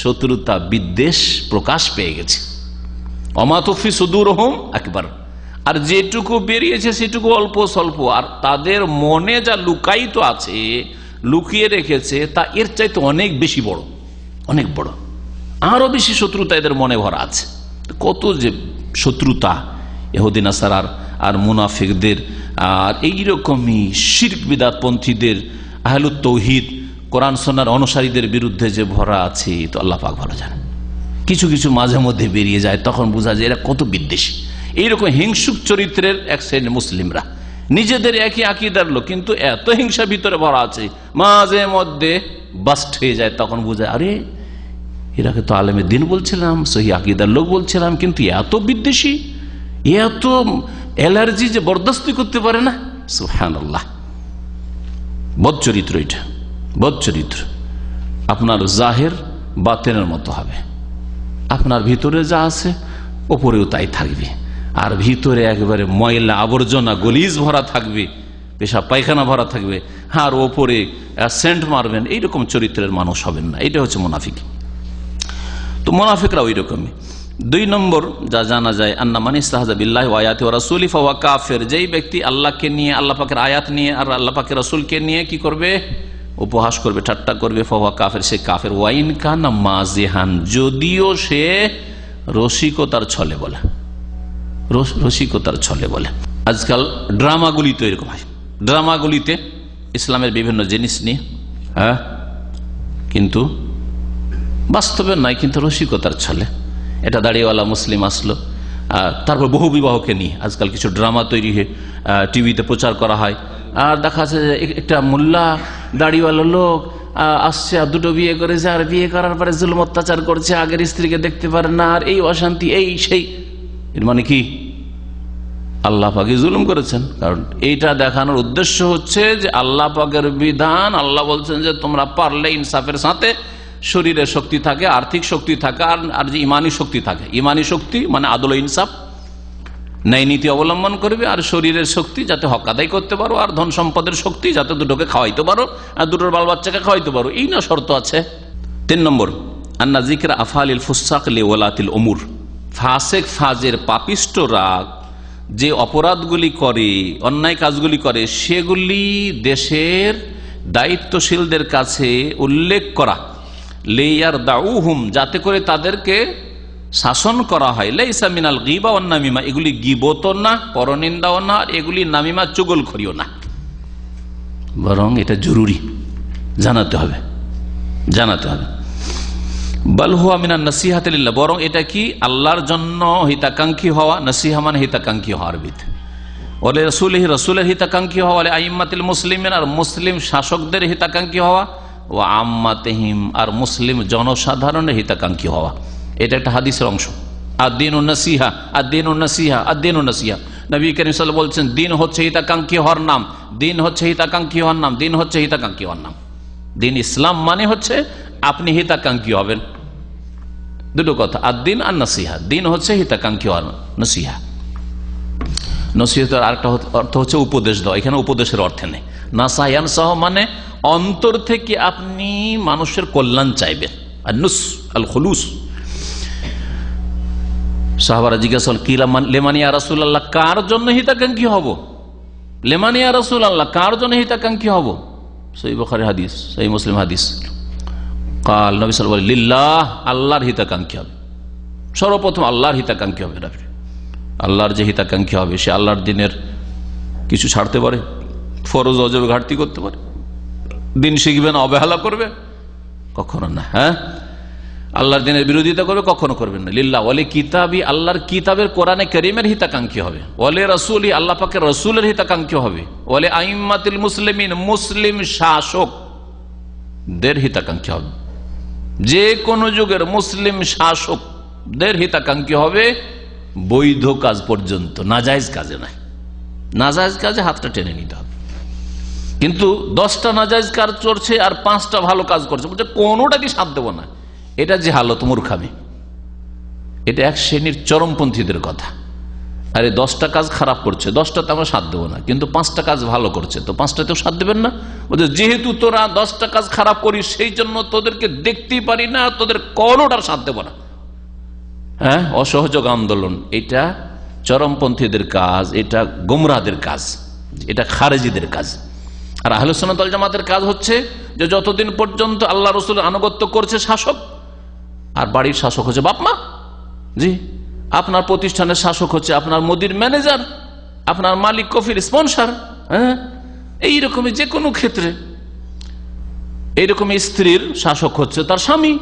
শত্রুতা, বিদ্বেষ প্রকাশ পেয়ে গেছে। ওমা তুখফি সুদুরহুম আকবার, আর যেটুকু বেরিয়েছে সেটুকু অল্প স্বল্প, আর তাদের মনে যা লুকায়িত আছে, লুকিয়ে রেখেছে, তা এর চাইতে অনেক বেশি বড়, অনেক বড়, আরো বেশি শত্রুতা এদের মনে ভরা আছে। কত যে শত্রুতা ইহুদি নাসারার আর মুনাফিকদের, আর এইরকমই শিরক বিদআত পন্থীদের, আহলুত তাওহীদ কোরআন সুন্নাহর অনুসারীদের বিরুদ্ধে যে ভরা আছে, তো আল্লাহ পাক ভালো জানেন। কিছু কিছু মাঝে মধ্যে বেরিয়ে যায়, তখন বোঝা যায় এরা কত বিদ্বেষী। এইরকম হিংসুক চরিত্রের এক শ্রেণীর মুসলিমরা, নিজেদের একই আকীদার লোক, কিন্তু এত হিংসা ভিতরে ভরা আছে, মাঝে মধ্যে বাস্ট হয়ে যায়, তখন বোঝায় আরে এরাকে তো আলেমে দিন বলছিলাম, সহি আকীদার লোক বলছিলাম, কিন্তু এত বিদ্বেষী, এত অ্যালার্জি যে বরদাস্তি করতে পারে না। সুবহানাল্লাহ, বদ চরিত্র এটা, বদ চরিত্র। আপনার জাহের বাতেনের মতো হবে, আপনার ভিতরে যা আছে ওপরেও তাই থাকবে, আর ভিতরে একেবারে ময়লা আবর্জনা গলিজ ভরা থাকবে, পেশাব পায়খানা ভরা থাকবে, আর ওপরে সেন্ট মারবেন। এইরকম চরিত্রের মানুষ হবেন না, এটা হচ্ছে মুনাফিক। তো মুনাফিকরা ওই রকমই। 2 নম্বর যা জানা যায়, আন্না মান ইস্তাহজা বিল্লাহি ওয়া আয়াতিহি ওয়া রাসূলিহি ফাহুয়া কাফির। যেই ব্যক্তি আল্লাহকে নিয়ে, আল্লাহ পাকের আয়াত নিয়ে আর আল্লাহ পাকের রাসূলকে নিয়ে কি করবে? উপহাস করবে, ঠাট্টা করবে, ফাহুয়া কাফির, সে কাফের। ওয়াইন কানা মাজিহান, যদিও সে রসিকতার ছলে বলে, রসিকতার ছলে বলে। আজকাল ড্রামাগুলিতে এরকম হয়, ড্রামাগুলিতে ইসলামের বিভিন্ন জিনিস নিয়ে, হ্যাঁ, কিন্তু বাস্তবে নাই, কিন্তু রসিকতার ছলে। এটা দাড়িওয়ালা মুসলিম আসলো, তারপর বহু বিবাহকে নিয়ে আজকাল কিছু ড্রামা তৈরি হয়ে টিভিতে প্রচার করা হয়। আর দেখা যাচ্ছে যে একটা মোল্লা দাড়িওয়ালা লোক আসছে, আর 2টো বিয়ে করেছে, আর বিয়ে করার পরে জুলুম অত্যাচার করছে, আগের স্ত্রীকে দেখতে পারে না, আর এই অশান্তি, এই সেই। এর মানে কি? আল্লাহ পাকই জুলুম করেছেন। কারণ এইটা দেখানোর উদ্দেশ্য হচ্ছে যে আল্লাহ পাকের বিধান, আল্লাহ বলছেন যে তোমরা পারলে ইনসাফের সাথে শরীরের শক্তি থাকে, আর্থিক শক্তি থাকে, আর যে ইমানি শক্তি থাকে, ইমানি শক্তি মানে আদল ইনসাফ, ন্যায় নীতি অবলম্বন করবে, আর শরীরের শক্তি যাতে হক আদায় করতে পারো, আর ধন সম্পদের শক্তি যাতে দুটোকে খাওয়াইতে পারো, আর দুটোর বাল বাচ্চাকে খাওয়াইতে পারো, এই না শর্ত আছে। 3 নম্বর, আন্না যিকরা আফআলিল ফুসাক লিওয়ালাতিল উমুর, ফাসেক ফাজের পাপিষ্টরা যে অপরাধগুলি করে, অন্যায় কাজগুলি করে, সেগুলি দেশের দায়িত্বশীলদের কাছে উল্লেখ করা, লেয়ার দাউহুম, যাতে করে তাদেরকে শাসন করা হয়, লাইসা মিনাল গীবা ওয়ান নামিমা, এগুলি গীবতও না, পরনিন্দাও না, আর এগুলি নামিমা চুগলখড়িও না, বরং এটা জরুরি, জানাতে হবে। বাল হুয়া মিনান নাসিহাতি লিল্লাহ, বরং এটা কি আল্লাহর জন্য হিতাকাঙ্ক্ষী হওয়া, নাসিহা মানে হিতাকাঙ্ক্ষী হওয়া আরবিতে, ওয়ালি রাসূলিহি, রাসূলের হিতাকাঙ্ক্ষী হওয়া, ওয়ালি আইম্মাতিল মুসলিমিন, আর মুসলিম শাসকদের হিতাকাঙ্ক্ষী হওয়া, ওয়া আম্মাতিহিম, আর মুসলিম জনসাধারণের হিতাকাঙ্ক্ষী হওয়া। এটা একটা হাদিসের অংশ। আদ-দীনুন নাসিহা, আদ-দীনুন নাসিহা, আদ-দীনুন নাসিহা। নবী করিম সাল্লাল্লাহু আলাইহি ওয়াসাল্লাম বলছেন দিন হচ্ছে হিতাকাঙ্ক্ষী হওয়ার নাম, দিন হচ্ছে হিতাকাঙ্ক্ষী হওয়ার নাম, দিন হচ্ছে হিতাকাঙ্ক্ষী হওয়ার নাম। দিন ইসলাম মানে হচ্ছে আপনি হিতাকাঙ্ক্ষী হবেন, দুটো কথা, আদ-দীন আর নাসিহা। দিন হচ্ছে হিতাকাঙ্ক্ষী হওয়ার, নাসিহা, নসিহতের আরেকটা অর্থ হচ্ছে উপদেশ দেওয়া, এখানে উপদেশের অর্থে নেই। নাসায়ান সহ মানে অন্তর থেকে আপনি মানুষের কল্যাণ চাইবেন, আর নুস আল খুলুস। সাহাবারা জিজ্ঞাসা কি লেমানিয়া রাসূলুল্লাহ, কার জন্য হিতাকাঙ্ক্ষী হব? লেমানিয়া রাসূলুল্লাহ, কার জন্য হিতাকাঙ্ক্ষী হব? সহিহ বুখারী হাদিস, সহিহ মুসলিম হাদিস। কাল নবী সাল্লাল্লাহু আলাইহি ওয়াসাল্লাম লিল্লাহ, আল্লাহর হিতাকাঙ্ক্ষী হবে, সর্বপ্রথম আল্লাহর হিতাকাঙ্ক্ষী হবে। আল্লাহর যে হিতাকাঙ্ক্ষী হবে সে আল্লাহর দিনের কিছু ছাড়তে পারে, ফরজ অজব ঘাটতি করতে পারে, দিন শিখবে না, অবহেলা করবে? কখনো না। হ্যাঁ, আল্লাহর দিনের বিরোধিতা করবে? কখনো করবেন না। লিল্লাহ ওয়ালি কিতাবি, আল্লাহর কিতাবের কোরআনে কারীমের হিতাকাঙ্ক্ষী হবে। ওয়ালি রাসূলি, আল্লাহ পাকের রাসূলের হিতাকাঙ্ক্ষী হবে। ওয়ালি আইম্মাতিল মুসলিমিন, মুসলিম শাসকদের হিতাকাঙ্ক্ষী হবে। যে কোন যুগের মুসলিম শাসকদের হিতাকাঙ্ক্ষী হবে, বৈধ কাজ পর্যন্ত, নাজায়েজ কাজে নাই। নাজায়েজ কাজে হাতটা টেনে নিতে হবে। কিন্তু 10টা নাজায়েজ কাজ চলছে আর 5টা ভালো কাজ করছে, বলছে কোনোটাকে সাথ দেবো না, এটা যে হালত মূর্খামি। এটা এক শ্রেণীর চরমপন্থীদের কথা। আরে 10টা কাজ খারাপ করছে, 10টাতে আমরা সাথ দেবো না, কিন্তু 5টা কাজ ভালো করছে, তো 5টাতেও সাথ দেবেন না? বলছে যেহেতু তোরা 10টা কাজ খারাপ করিস, সেই জন্য তোদেরকে দেখতেই পারি না, তোদের কোনোটার সাথ দেবো না। হ্যাঁ, অসহযোগ আন্দোলন, এটা চরমপন্থীদের কাজ, এটা গোমরাহদের কাজ, এটা খারেজিদের কাজ। আর আহলে সুন্নাত ওয়াল জামাতের কাজ হচ্ছে যে যতদিন পর্যন্ত আল্লাহ রাসূলের আনুগত্য করছে শাসক, আর বাড়ির শাসক হচ্ছে বাপ মা, জি, আপনার প্রতিষ্ঠানের শাসক হচ্ছে আপনার মুদির ম্যানেজার, আপনার মালিক কফির স্পন্সর, হ্যাঁ, এইরকমই যে কোনো ক্ষেত্রে এইরকম স্ত্রীর শাসক হচ্ছে তার স্বামী।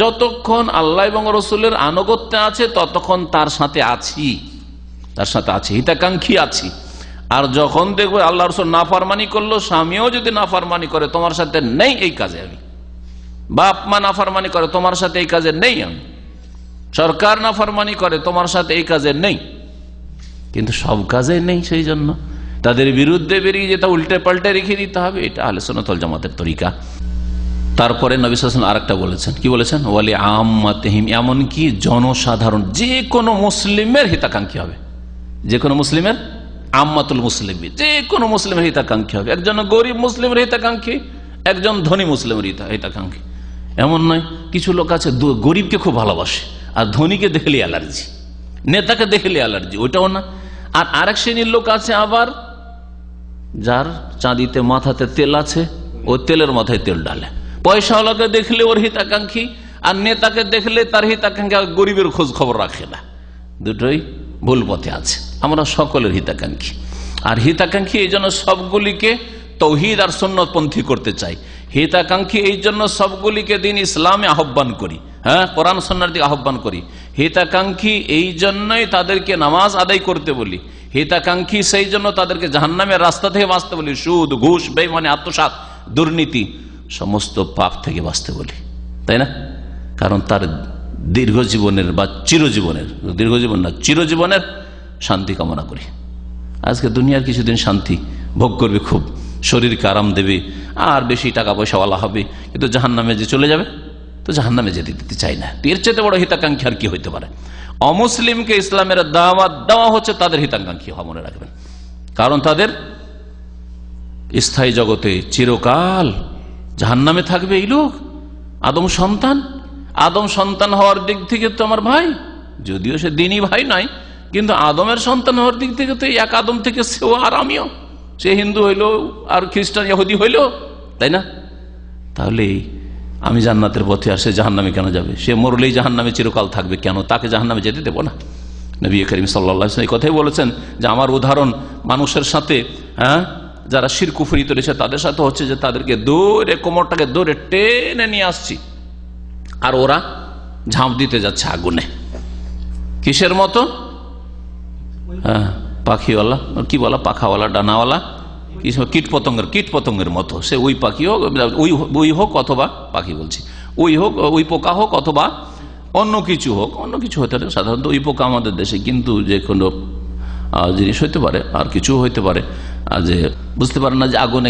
যতক্ষণ আল্লাহ এবং রসুলের আনুগত্যে আছে ততক্ষণ তার সাথে আছি, হিতাকাঙ্ক্ষী আছি। আর যখন দেখবো আল্লাহ রসুল নাফরমানি করলো, স্বামীও যদি নাফরমানি করে তোমার সাথে নেই এই কাজে আমি, বাপ মা নাফরমানি করে তোমার সাথে এই কাজে নেই আমি, সরকার নাফরমানি করে তোমার সাথে এই কাজে নেই, কিন্তু সব কাজে নেই, সেই জন্য তাদের বিরুদ্ধে বেরিয়ে যেটা উল্টে পাল্টে রেখে দিতে হবে। এটা আহলে সুন্নাত ওয়াল জামাতের তরিকা। তারপরে নবী সাল্লাল্লাহু আলাইহি ওয়াসাল্লাম আরেকটা বলেছেন, কি বলেছেন? ওয়ালি আম্মাতিহিম, এমনকি জনসাধারণ, যে কোনো মুসলিমের হিতাকাঙ্ক্ষী হবে, যে কোনো মুসলিমের, আম্মাতুল মুসলিমিন, যে কোনো মুসলিমের হিতাকাঙ্ক্ষী হবে। একজন গরিব মুসলিমের হিতাকাঙ্ক্ষী, একজন ধনী মুসলিমের হিতাকাঙ্ক্ষী। এমন নয়, কিছু লোক আছে গরিবকে খুব ভালোবাসে আর ধনীকে দেখলে অ্যালার্জি, নেতাকে দেখলে অ্যালার্জি, ওইটাও না। আর আরেক শ্রেণীর লোক আছে আবার, যার চাঁদিতে মাথাতে তেল আছে, ও তেলের মাথায় তেল ডালে। পয়সাওয়ালাকে দেখলে ওর হিতাকাঙ্ক্ষী, আর নেতাকে দেখলে তার হিতাকাঙ্ক্ষী, গরিবের খোঁজ খবর রাখে না। দুটোই ভুল পথে আছে। আমরা সকলের হিতাকাঙ্ক্ষী, আর হিতাকাঙ্ক্ষী এই জন্য সবগুলিকে তৌহিদ আর সুন্নতপন্থী করতে চাই। হিতাকাঙ্ক্ষী এই জন্য সবগুলিকে দিন ইসলামে আহ্বান করি, হ্যাঁ, কোরআন সুন্নাহর দিকে আহ্বান করি। হিতাকাঙ্ক্ষী এই জন্যই তাদেরকে নামাজ আদায় করতে বলি। হিতাকাঙ্ক্ষী সেই জন্য তাদেরকে জাহান্নামের রাস্তা থেকে বাঁচতে বলি, সুদ, ঘুষ, বেঈমানি, আত্মসাৎ, দুর্নীতি, সমস্ত পাপ থেকে বাঁচতে বলি, তাই না? কারণ তার দীর্ঘ জীবনের বা চিরজীবনের, দীর্ঘজীবন না, চিরজীবনের শান্তি কামনা করি। আজকে দুনিয়ার কিছুদিন শান্তি ভোগ করবে, খুব শরীরকে আরাম দেবে, আর বেশি টাকা পয়সাওয়ালা হবে, কিন্তু জাহান্নামে যে চলে যাবে, তো জাহান্নামে যেতে দিতে চাই না। এর চাইতে বড় হিতাকাঙ্ক্ষী আর কি হইতে পারে? অমুসলিমকে ইসলামের দাওয়াত দেওয়া হচ্ছে তাদের হিতাকাঙ্ক্ষী হওয়া, মনে রাখবেন। কারণ তাদের স্থায়ী জগতে চিরকাল জাহান্নামে থাকবে এই লোক। আদম সন্তান হওয়ার দিক থেকে তো আমার ভাই, যদিও সে দিনই ভাই নয়, কিন্তু আদমের সন্তান হওয়ার দিক থেকে তো এক আদম থেকে সেও আর আমিও, সে হিন্দু হইল আর খ্রিস্টান ইহুদি হইল, তাই না? তাহলে আমি জান্নাতের পথে আর সে জাহান্নামে কেন যাবে? সে মরলেই জাহান্নামে চিরকাল থাকবে, কেন তাকে জাহান্নামে যেতে দেব না? নবী করিম সাল্লাল্লাহু আলাইহি ওয়াসাল্লাম এই কথাই বলেছেন যে আমার উদাহরণ মানুষের সাথে, যারা শিরক কুফরি করেছে তাদের সাথে হচ্ছে যে তাদেরকে দৌড়ে, কোমরটাকে দৌড়ে টেনে নিয়ে আসছি, আর ওরা ঝাঁপ দিতে যাচ্ছে আগুনে। কিসের মতো? পাখিওয়ালা, কি বলা, পাখাওয়ালা, ডানাওয়ালা, কীট পতঙ্গের মতো। সে ওই পাখি হোক, ওই হোক অথবা পাখি বলছি, ওই হোক, ওই পোকা হোক অথবা অন্য কিছু হোক, অন্য কিছু হতে পারে। সাধারণত ওই পোকা আমাদের দেশে, কিন্তু যে কোনো জিনিস হইতে পারে, আর কিছু হইতে পারে, যে বুঝতে পারে না যে আগুনে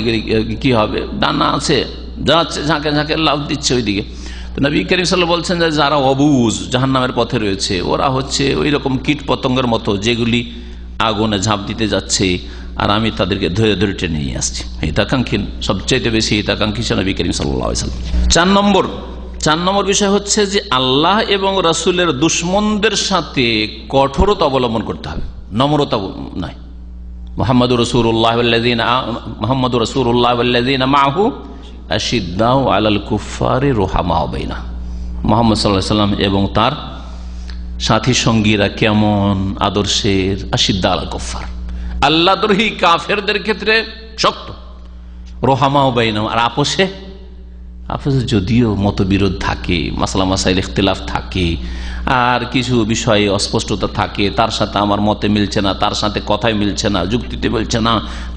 কি হবে, ডানা আছে, যাচ্ছে ঝাঁকে ঝাঁকে লাভ দিচ্ছে ওইদিকে। তো নবী করিম সাল্লাল্লাহু আলাইহি ওয়াসাল্লাম বলছেন যে যারা অবুঝ জাহান্নামের পথে রয়েছে, ওরা হচ্ছে ওই রকম কীট পতঙ্গের মতো যেগুলি আগুনে ঝাঁপ দিতে যাচ্ছে, আর আমি তাদেরকে ধরে ধরে টেনে নিয়ে আসছি। হিতাকাঙ্ক্ষী, সবচাইতে বেশি হিতাকাঙ্ক্ষী নবী করিম সাল্লাল্লাহু আলাইহি ওয়াসাল্লাম। 4 নম্বর বিষয় হচ্ছে যে আল্লাহ এবং রাসূলের দুশমনদের সাথে কঠোরতা অবলম্বন করতে হবে, নম্রতা নয়। মুহাম্মাদুর রাসূলুল্লাহ ওয়াল্লাযীনা মাআহু আশিদ্দাউ আলাল কুফফারি রুহামাউ বাইনাহুম। মুহাম্মদ সাল্লাল্লাহু আলাইহি ওয়াসাল্লাম এবং তার সাথী সঙ্গীরা কেমন আদর্শের? আশিদ্দা আলাল কুফফার, আল্লাহদ্রোহী কাফেরদের ক্ষেত্রে শক্ত, রুহামাউ বাইনাহুম, আর আপোষে যদিও মতবিরোধ থাকে, মাসলা মাসাইল ইখতিলাফ থাকে, আর কিছু বিষয়ে অস্পষ্টতা থাকে, তার সাথে আমার মতে মিলছে না, তার সাথে কথাই মিলছে না, যুক্তিতে মিলছে না,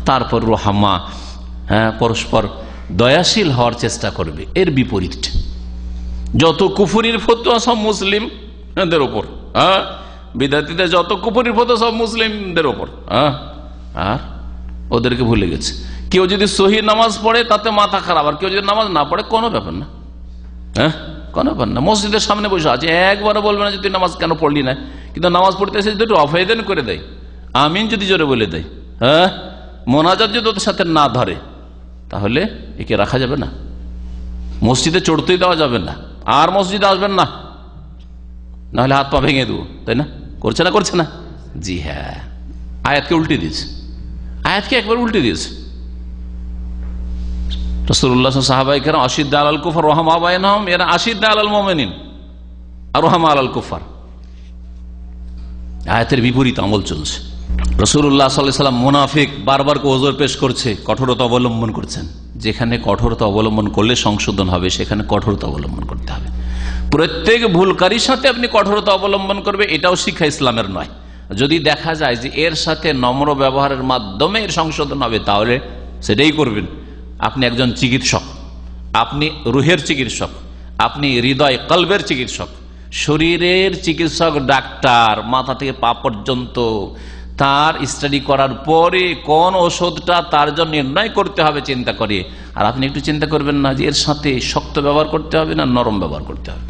তারপর রুহামা, পরস্পর দয়াশীল হওয়ার চেষ্টা করবে। এর বিপরীত যত কুফরির ফতোয়া সব মুসলিমদের ওপর, বিদাতীদের যত কুফরির ফতোয়া সব মুসলিমদের ওপর, আর ওদেরকে ভুলে গেছে। কেউ যদি সহি নামাজ পড়ে তাতে মাথা খারাপ, আর কেউ যদি নামাজ না পড়ে কোনো ব্যাপার না, কোনো ব্যাপার না। মসজিদের সামনে বসে আছে, একবারও বলবে না যে তুই নামাজ কেন পড়লি না, কিন্তু নামাজ পড়তে এসে যদি অফেদেন করে দেয়, আমিন যদি জোরে বলে দেয়, মোনাজাত যদি ওদের সাথে না ধরে, তাহলে একে রাখা যাবে না, মসজিদে চড়তেই দেওয়া যাবে না, আর মসজিদে আসবেন না, নাহলে হাত পা ভেঙে দেবো, তাই না? করছে না? জি হ্যাঁ, আয়াতকে উল্টে দিয়েছে, আয়াতকে একবার উল্টে দিয়েছে। রাসূলুল্লাহ সাহাবায়ে কেরাম আশিদ্দা আলাল কুফার রুহামা বাইনাহুম, এরা আশিদ্দা আলাল মুমিনিন আর রুহামা আলাল কুফার। আয়াতের বিপরীত আমল চলছে। রাসূলুল্লাহ সাল্লাল্লাহু আলাইহি ওয়াসাল্লাম মুনাফিক বারবার ওযর পেশ করছে, কঠোরতা অবলম্বন করছেন। যেখানে কঠোরতা অবলম্বন করলে সংশোধন হবে, সেখানে কঠোরতা অবলম্বন করতে হবে। প্রত্যেক ভুলকারীর সাথে আপনি কঠোরতা অবলম্বন করবে, এটাও শিক্ষা ইসলামের নয়। যদি দেখা যায় যে এর সাথে নম্র ব্যবহারের মাধ্যমে এর সংশোধন হবে, তাহলে সেটাই করবেন। আপনি একজন চিকিৎসক, আপনি রুহের চিকিৎসক, আপনি হৃদয় কলবের চিকিৎসক, শরীরের চিকিৎসক, ডাক্তার, মাথা থেকে পা পর্যন্ত তার স্টাডি করার পরে কোন ওষুধটা তার জন্য নির্ণয় করতে হবে চিন্তা করে, আর আপনি একটু চিন্তা করবেন না যে এর সাথে শক্ত ব্যবহার করতে হবে না নরম ব্যবহার করতে হবে?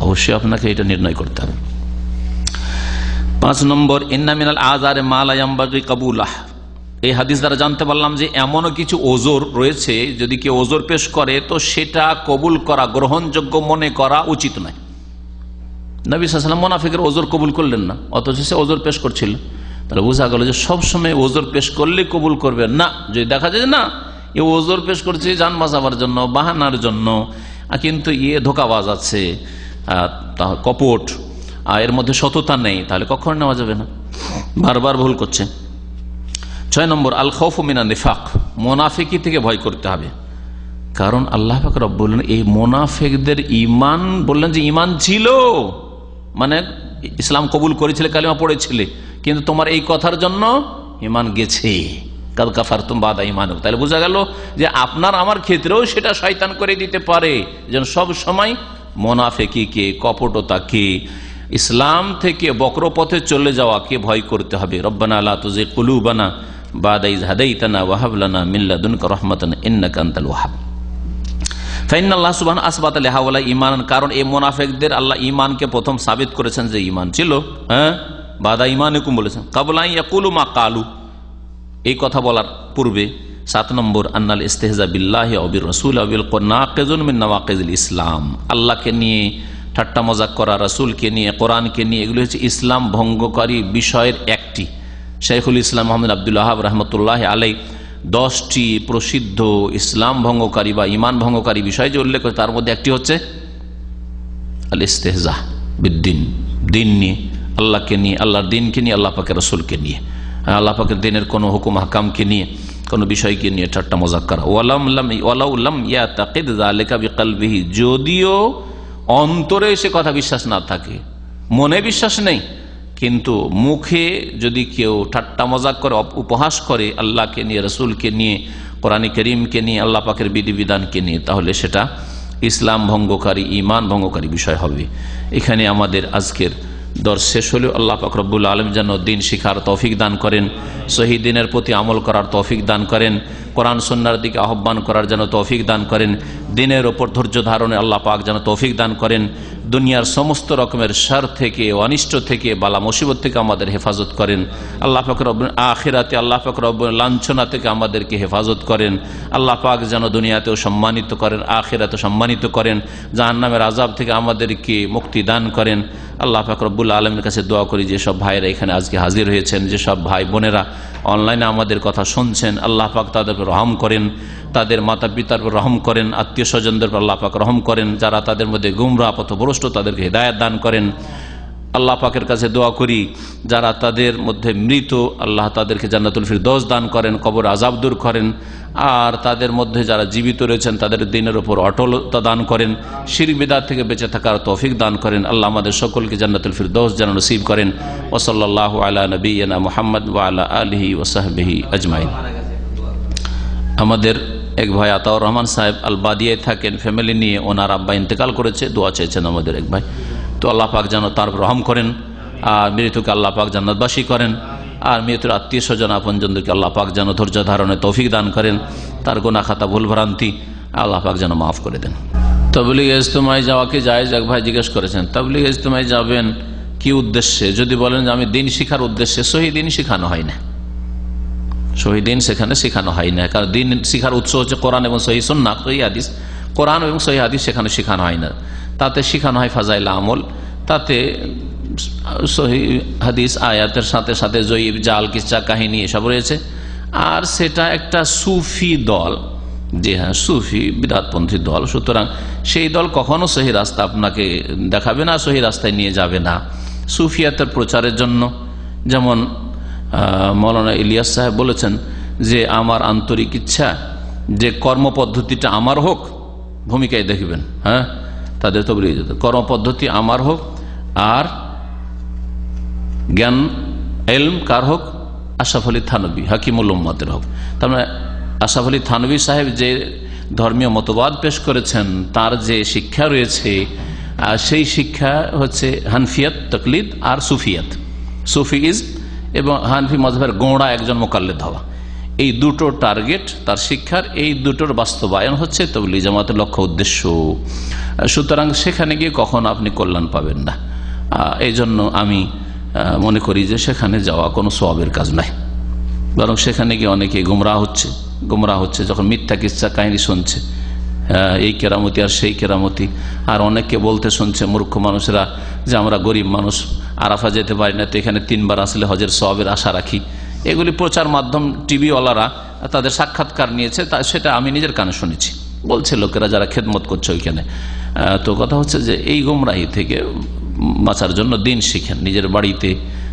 অবশ্যই আপনাকে এটা নির্ণয় করতে হবে। 5 নম্বর, ইন্না মিনাল আযারি মা লা ইয়ানবাগি কাবুলাহ। এই হাদিস দ্বারা জানতে পারলাম যে এমনও কিছু ওজর রয়েছে, যদি কেউ ওজর পেশ করে তো সেটা কবুল করা, গ্রহণযোগ্য মনে করা উচিত নয়। নবী সাল্লাল্লাহু আলাইহি ওয়াসাল্লাম মুনাফিকের ওজর কবুল করলেন না, অথচ সে ওজর পেশ করছিল। তাহলে বোঝা গেল যে সবসময় ওজর পেশ করলে কবুল করবে না। যদি দেখা যায় না এ ওজর পেশ করছে জান বাঁচাবার জন্য, বাহানার জন্য, কিন্তু ধোঁকাবাজ আছে, কপট, এর মধ্যে সততা নেই, তাহলে কখনো নেওয়া যাবে না, বারবার ভুল করছে। 6 নম্বর, আল খাউফু মিনান নিফাক, মুনাফিকি থেকে ভয় করতে হবে। কারণ আল্লাহ পাক রব্বুল বললেন এই মুনাফিকদের ঈমান, বললেন যে ঈমান ছিল, মানে ইসলাম কবুল করেছিলে, কালিমা পড়েছিলে, কিন্তু তোমার এই কথার জন্য ঈমান গেছে, কাদ কাফারতুম বাদা ঈমানিকুম। তাহলে বোঝা গেল যে আপনার আমার ক্ষেত্রেও সেটা শয়তান করে দিতে পারে। যেন সব সময় মুনাফিকিকে, কপটতাকে, ইসলাম থেকে বক্রপথে চলে যাওয়াকে ভয় করতে হবে। রব্বানা লা তুযিগ কুলুবানা বাদা ইয হাদাইতানা ওয়া হাব লানা মিন লাদুনকা রাহমাতান ইন্নাকা আনতাল ওয়াহ্হাব। ফাইনাল্লাহ সুবহানাহু আসবাত লিহাওয়ালা ঈমানান, কারণ এই মুনাফিকদের আল্লাহ ঈমানকে প্রথম সাবিত করেছেন যে ঈমান ছিল, বাদা ঈমানিকুম বলেছেন, কাবলা আন ইয়াকুলু মা কালু, এই কথা বলার পূর্বে। 7 নম্বর আন্নাল ইস্তিহজা বিল্লাহি ওয়া বির রাসূল ওয়া বিল নাকিযুন মিন নওয়াকিজিল ইসলাম, আল্লাহকে নিয়ে ঠাট্টা মজাক করা, রাসূলকে নিয়ে, কোরআনকে নিয়ে, এগুলো হচ্ছে ইসলাম ভঙ্গকারী বিষয়ের একটি। শাইখুল ইসলাম মুহাম্মদ আব্দুল ওয়াহাব রাহমাতুল্লাহি আলাইহি 10টি প্রসিদ্ধ ইসলাম ভঙ্গকারী বা ঈমান ভঙ্গকারী বিষয় যে উল্লেখ করে তার মধ্যে একটি হচ্ছে আল ইস্তিহজা বিদ্দিন, দিন নিয়ে, আল্লাহকে নিয়ে, আল্লাহর দিনকে নিয়ে, আল্লাহ পাকের রাসূলকে নিয়ে, আল্লাহ পাকের দিনের কোনো হুকুম হাকামকে নিয়ে, কোনো বিষয়কে নিয়ে ঠাট্টা মজাক করা। ওয়ালাউ লাম ইয়াতাকিদ যালিকা বিকলবিহি, যদিও অন্তরে সে কথা বিশ্বাস না থাকে, মনে বিশ্বাস নেই, কিন্তু মুখে যদি কেউ ঠাট্টা মজাক করে, উপহাস করে আল্লাহকে নিয়ে, রাসূলকে নিয়ে, কোরআন কারীমকে নিয়ে, আল্লাহ পাকের বিধিবিধানকে নিয়ে, তাহলে সেটা ইসলাম ভঙ্গকারী, ঈমান ভঙ্গকারী বিষয় হবে। এখানে আমাদের আজকের দর্শ শেষ হলো। আল্লাহ পাক রব্বুল আলামিন যেন দিন শিখার তৌফিক দান করেন, সহি দিনের প্রতি আমল করার তৌফিক দান করেন, কোরআন সুন্নাহর দিকে আহ্বান করার যেন তৌফিক দান করেন, দিনের ওপর ধৈর্য ধারণে আল্লাহ পাক যেন তৌফিক দান করেন, দুনিয়ার সমস্ত রকমের শার থেকে, অনিষ্ট থেকে, বালা মুসিবত থেকে আমাদের হেফাজত করেন। আল্লাহ পাক রব্বুল আখিরাতে আল্লাহ পাক রব্বুল লাঞ্ছনা থেকে আমাদেরকে হেফাজত করেন। আল্লাহ পাক যেন দুনিয়াতেও সম্মানিত করেন, আখিরাতেও সম্মানিত করেন, জাহান্নামের আযাব থেকে আমাদেরকে মুক্তি দান করেন। আল্লাহ পাক রব্বুল আলামিনের কাছে দোয়া করি যে সব ভাইরা এখানে আজকে হাজির হয়েছেন, যে সব ভাই বোনেরা অনলাইনে আমাদের কথা শুনছেন, আল্লাহ পাক তাদের উপর রহম করেন, তাদের মাতা পিতার উপর রহম করেন, আত্মীয় স্বজনদের উপর আল্লাহ পাক রহম করেন, যারা তাদের মধ্যে গুমরাহ পথভ্রষ্ট তাদেরকে হিদায়াত দান করেন। আল্লাহ পাকের কাছে দোয়া করি যারা তাদের মধ্যে মৃত, আল্লাহ তাদেরকে জান্নাতুল ফিরদৌস দান করেন, কবর আযাব দূর করেন, আর তাদের মধ্যে যারা জীবিত রয়েছেন তাদের দিনের উপর অটলতা দান করেন, শিরক বিদআত থেকে বেঁচে থাকার তৌফিক দান করেন। আল্লাহ আমাদের সকলকে জান্নাতুল ফিরদৌস যেন নসিব করেন। ওয়া সাল্লাল্লাহু আলা নবিয়িনা মুহাম্মদ ওয়া আলা আলিহি ওয়া সাহবিহি আজমাইন। আমাদের এক ভাই আতাউর রহমান সাহেব আল বাদিয়ায় থাকেন, ফ্যামিলি নিয়ে, ওনার আব্বা ইন্তেকাল করেছে, দোয়া চেয়েছেন আমাদের এক ভাই। তো আল্লাহ পাক যেন তার রহম করেন, আর মৃত্যুকে আল্লাহ পাক জান্নাতবাসী করেন, আর মৃত্যুর আত্মীয় স্বজন আপনজনদেরকে আল্লাহ পাক যেন ধৈর্য ধারণে তৌফিক দান করেন, তার গুনাহ খাতা ভুল ভ্রান্তি আল্লাহ পাক যেন মাফ করে দেন। তাবলীগ ইজতেমায় যাওয়া কি জায়েজ, এক ভাই জিজ্ঞেস করেছেন। তাবলীগ ইজতেমায় যাবেন কি উদ্দেশ্যে? যদি বলেন যে আমি দিন শিখার উদ্দেশ্যে, সহি দিন শিখানো হয় না, সহি দিন সেখানে শেখানো হয় না, কারণ দিন শিখার উৎস হচ্ছে কোরআন এবং সহি সুন্নাহ, সহি হাদিস, কোরআন এবং সহি হাদিস সেখানে শেখানো হয় না। তাতে শেখানো হয় ফাজাইল আমল, তাতে সহি হাদিস আয়াতের সাথে সাথে জয়ীব জাল কিচ্ছা কাহিনী এসব রয়েছে। আর সেটা একটা সুফি দল, যে হ্যাঁ সুফি বিদআতপন্থী দল, সুতরাং সেই দল কখনো সহি রাস্তা আপনাকে দেখাবে না, সহি রাস্তায় নিয়ে যাবে না। সুফিয়াতের প্রচারের জন্য যেমন মৌলানা ইলিয়াস সাহেব বলেছেন যে আমার আন্তরিক ইচ্ছা যে কর্মপদ্ধতিটা আমার হোক, ভূমিকায় দেখবেন, হ্যাঁ তাদের তো কর্মপদ্ধতি আমার হোক, আর জ্ঞান এলম কার হোক? আশরাফ আলী থানভী হাকিমুল উম্মতের হোক। তার মানে আশরাফ আলী থানভী সাহেব যে ধর্মীয় মতবাদ পেশ করেছেন, তার যে শিক্ষা রয়েছে, সেই শিক্ষা হচ্ছে হানফিয়াত, তাকলিদ আর সুফিয়াত, সুফিইজম এবং হানফি মযহাবের গোঁড়া একজন মুকাল্লিদ হওয়া, এই দুটো টার্গেট তার শিক্ষার, এই দুটোর বাস্তবায়ন হচ্ছে তাবলীগ জামাতের লক্ষ্য উদ্দেশ্য। সুতরাং সেখানে গিয়ে কখনো আপনি কল্যাণ পাবেন না। এই জন্য আমি মনে করি যে সেখানে যাওয়া কোনো সওয়াবের কাজ নাই, বরং সেখানে গিয়ে অনেকে গুমরাহ হচ্ছে যখন মিথ্যা কিচ্ছা কাহিনী শুনছে, এই কেরামতি আর সেই কেরামতি, আর অনেককে বলতে শুনছে মূর্খ মানুষরা যে আমরা গরিব মানুষ, আরাফা যেতে পারি না, তো এখানে 3 বার আসলে হজের সওয়াবের আশা রাখি। এগুলি প্রচার মাধ্যম, টিভিওয়ালারা তাদের সাক্ষাৎকার নিয়েছে, সেটা আমি নিজের কানে শুনেছি, বলছে লোকেরা যারা খেদমত করছে ওইখানে। তো কথা হচ্ছে যে এই গুমরাহি থেকে বাঁচার জন্য দিন শিখেন, নিজের বাড়িতে,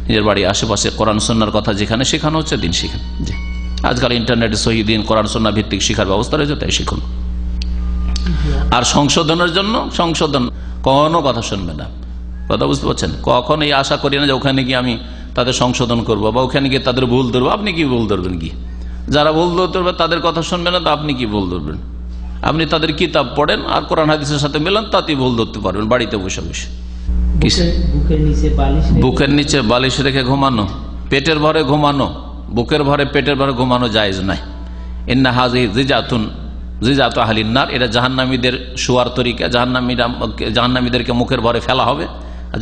নিজের বাড়ির আশেপাশে কোরআন সুন্নাহর কথা যেখানে শেখানো হচ্ছে দিন শিখেন। জি, আজকাল ইন্টারনেটে সহি দিন কোরআন সুন্নাহ ভিত্তিক শিখার ব্যবস্থা রয়েছে, তাই শিখুন। আর সংশোধনের জন্য সংশোধন কোনো কথা শুনবে না, কথা বুঝতে পারছেন? কখন এই আশা করি না যে ওখানে গিয়ে আমি তাদের সংশোধন করবো বা ওখানে গিয়ে তাদের ভুল ধরবো। আপনি কি ভুল ধরবেন? গিয়ে যারা ভুল ধরবে তাদের কথা শুনবে না, তো আপনি কি ভুল ধরবেন? আপনি তাদের কিতাব পড়েন আর কোরআন হাদিসের সাথে মেলান, তাতেই ভুল ধরতে পারবেন বাড়িতে বসে বসে। বুকের নিচে বালিশ রেখে ঘুমানো, পেটের ভরে ঘুমানো, বুকের ভরে পেটের ভরে ঘুমানো জায়েজ নাই। ইন্না হাযিহি জিজাতু আহলিন নার, এটা জাহান্নামীদের শোয়ার তরিকা। জাহান্নামীদেরকে মুখের ভরে ফেলা হবে,